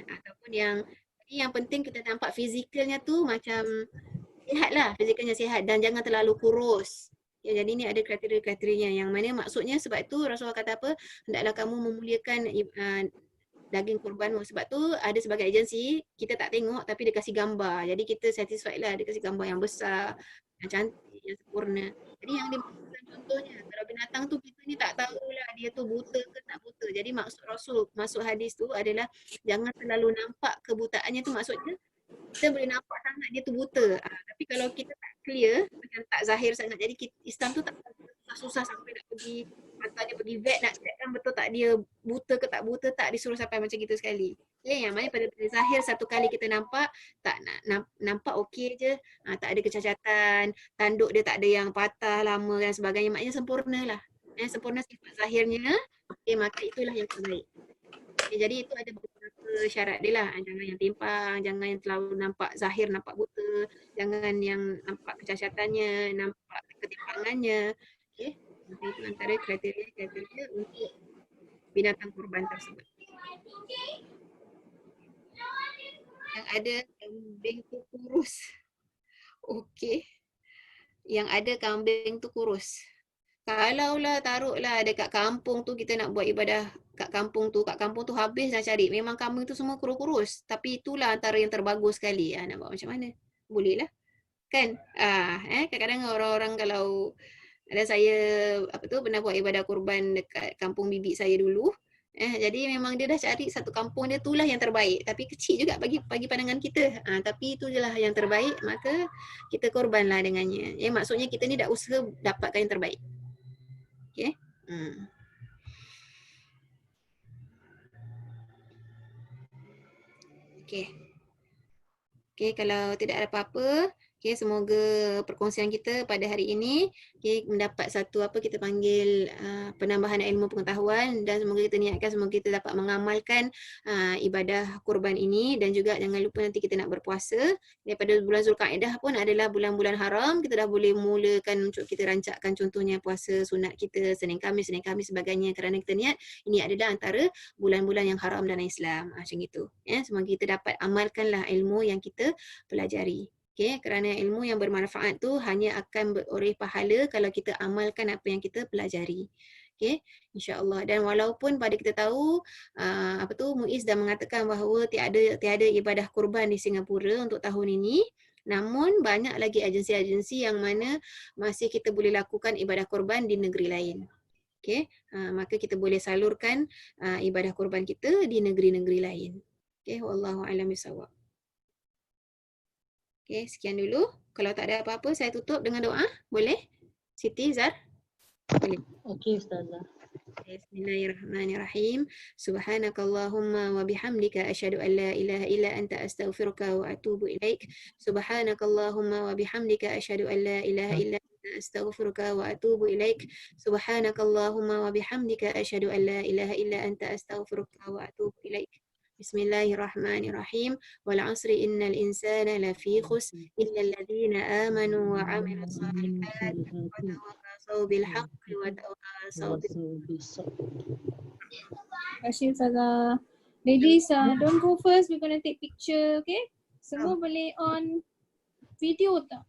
Ataupun yang penting kita nampak fizikalnya tu macam sihat lah, fizikalnya sihat dan jangan terlalu kurus. Ya, jadi ni ada kriteria-kriterianya yang mana maksudnya sebab tu Rasulullah kata apa, hendaklah kamu memuliakan daging kurbanmu. Sebab tu ada sebagai agensi kita tak tengok tapi dia kasih gambar. Jadi kita satisfied lah, dia kasih gambar yang besar, yang cantik, yang sempurna. Jadi yang dimaksudkan contohnya kalau binatang tu kita ni tak tahulah dia tu buta ke tak buta. Jadi maksud Rasul, maksud hadis tu adalah jangan terlalu nampak kebutaannya tu, maksudnya kita boleh nampak sangat dia tu buta. Tapi kalau kita tak clear, macam tak zahir sangat, jadi Islam tu tak susah sampai nak pergi hantar dia pergi vet nak checkkan betul tak dia buta ke tak buta, tak disuruh sampai macam gitu sekali. Yang mana pada zahir satu kali kita nampak, tak nampak okey je, tak ada kecacatan, tanduk dia tak ada yang patah lama dan sebagainya, maknanya sempurna lah. Sempurna sifat zahirnya, maka itulah yang terbaik. Jadi itu ada beberapa syarat dia lah. Jangan yang timpang, jangan yang terlalu nampak zahir, nampak buta, jangan yang nampak kecacatannya, nampak ketimpangannya. Okay. Itu antara kriteria untuk binatang kurban tersebut. Yang ada kambing tu kurus. Okey. Yang ada kambing tu kurus. Kalaulah taruhlah dekat kampung tu kita nak buat ibadah kat kampung tu habis dah cari. Memang kambing tu semua kurus-kurus. Tapi itulah antara yang terbagus sekali. Nak buat macam mana? Boleh lah. Kan? Kadang-kadang orang-orang kalau ada saya pernah buat ibadah kurban dekat kampung bibi saya dulu. Jadi memang dia dah cari satu kampung dia itulah yang terbaik. Tapi kecil juga bagi pandangan kita. Tapi itu je lah yang terbaik, maka kita korbanlah dengannya. Maksudnya kita ni dah usaha dapatkan yang terbaik. Okay. Okay, kalau tidak ada apa-apa, semoga perkongsian kita pada hari ini mendapat satu kita panggil penambahan ilmu pengetahuan, dan semoga kita niatkan semoga kita dapat mengamalkan ibadah kurban ini, dan juga jangan lupa nanti kita nak berpuasa. Daripada bulan Zulkaidah pun adalah bulan-bulan haram, kita dah boleh mulakan untuk kita rancakkan contohnya puasa sunat kita Senin Khamis sebagainya, kerana kita niat ini adalah antara bulan-bulan yang haram dalam Islam. Macam itu. Semoga kita dapat amalkanlah ilmu yang kita pelajari. Kerana ilmu yang bermanfaat tu hanya akan beroleh pahala kalau kita amalkan apa yang kita pelajari. InsyaAllah. Dan walaupun pada kita tahu MUIS dah mengatakan bahawa tiada ibadah kurban di Singapura untuk tahun ini, namun banyak lagi agensi-agensi yang mana masih kita boleh lakukan ibadah kurban di negeri lain. Maka kita boleh salurkan ibadah kurban kita di negeri-negeri lain. Wallahu a'lam bishawab. Sekian dulu. Kalau tak ada apa-apa, saya tutup dengan doa. Boleh? Siti, Zar? Boleh. Okey, Ustazah. Bismillahirrahmanirrahim. Subhanakallahumma wa bihamdika asyhadu an la ilaha illa anta astaghfiruka wa atubu ilaik. Subhanakallahumma wa bihamdika asyhadu an la ilaha illa anta astaghfiruka wa atubu ilaik. Subhanakallahumma wa bihamdika asyhadu an la ilaha illa anta astaghfiruka wa atubu ilaik. Bismillahirrahmanirrahim. Wal 'asri innal insana lafi khusr illa alladhina amanu wa 'amilus shalihat wa tawassaw bil haqqi wa tawassaw bis sabr. Terima kasih Ustazah. Ladies, don't go first. We're gonna take picture, okay? Semua boleh on video tak?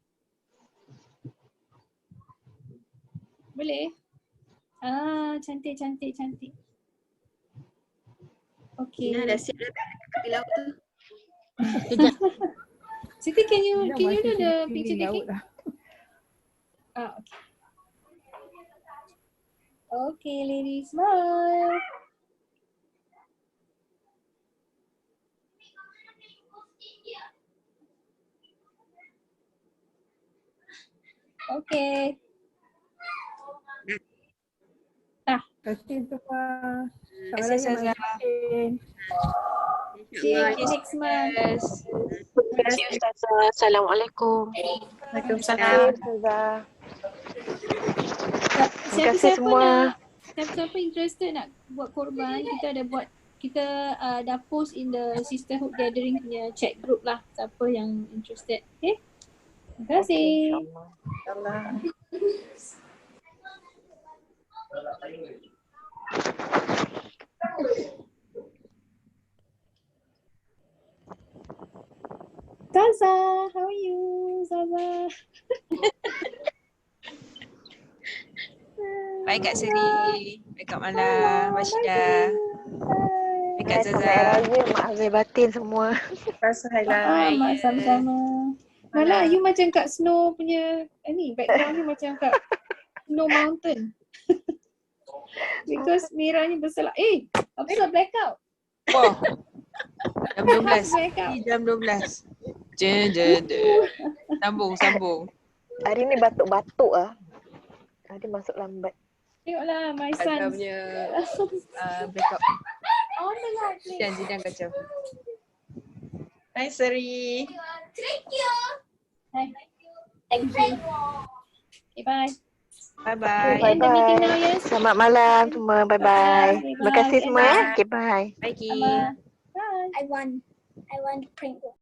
Boleh? Cantik. Okay. Dah siap dah tepi laut tu. Siti, can you do the picture taking? Okay. Okay, ladies, smile. Okay. Kasih Tuhan. Terima kasih Ustazah. See you next month. Yes. Terima kasih Ustazah. Assalamualaikum. Waalaikumsalam. Ustazah. Siapa-siapa semua. nak, siapa-siapa interested nak buat korban, kita ada buat, kita dah post in the sisterhood gathering punya chat group lah, siapa yang interested. Okay? Terima kasih. Zaza, how are you, Zaza? Baik Kak Seri. Baik Kak Mala. Rashida. Baik Kak Zaza. Maaf saya batin semua. Mak sama-sama. Malah you macam kat Snow punya ni, background ni macam kat Snow Mountain. Because merahnya besar lah. Apa tu blackout? Wah. Jam 12. Blackout. Jam 12. Je. Sambung. Hari ni batuk-batuk ah. Tadi masuk lambat. Tengoklah my Zaza son. punya backup. Oh my god. Jangan kacau. Hai Seri. Hi. Thank you. Okay, bye. Bye-bye. End the meeting now, yes? Selamat malam semua. Bye-bye. Terima kasih semua ya. Okay, bye. Bye Ki. Bye. I want prank.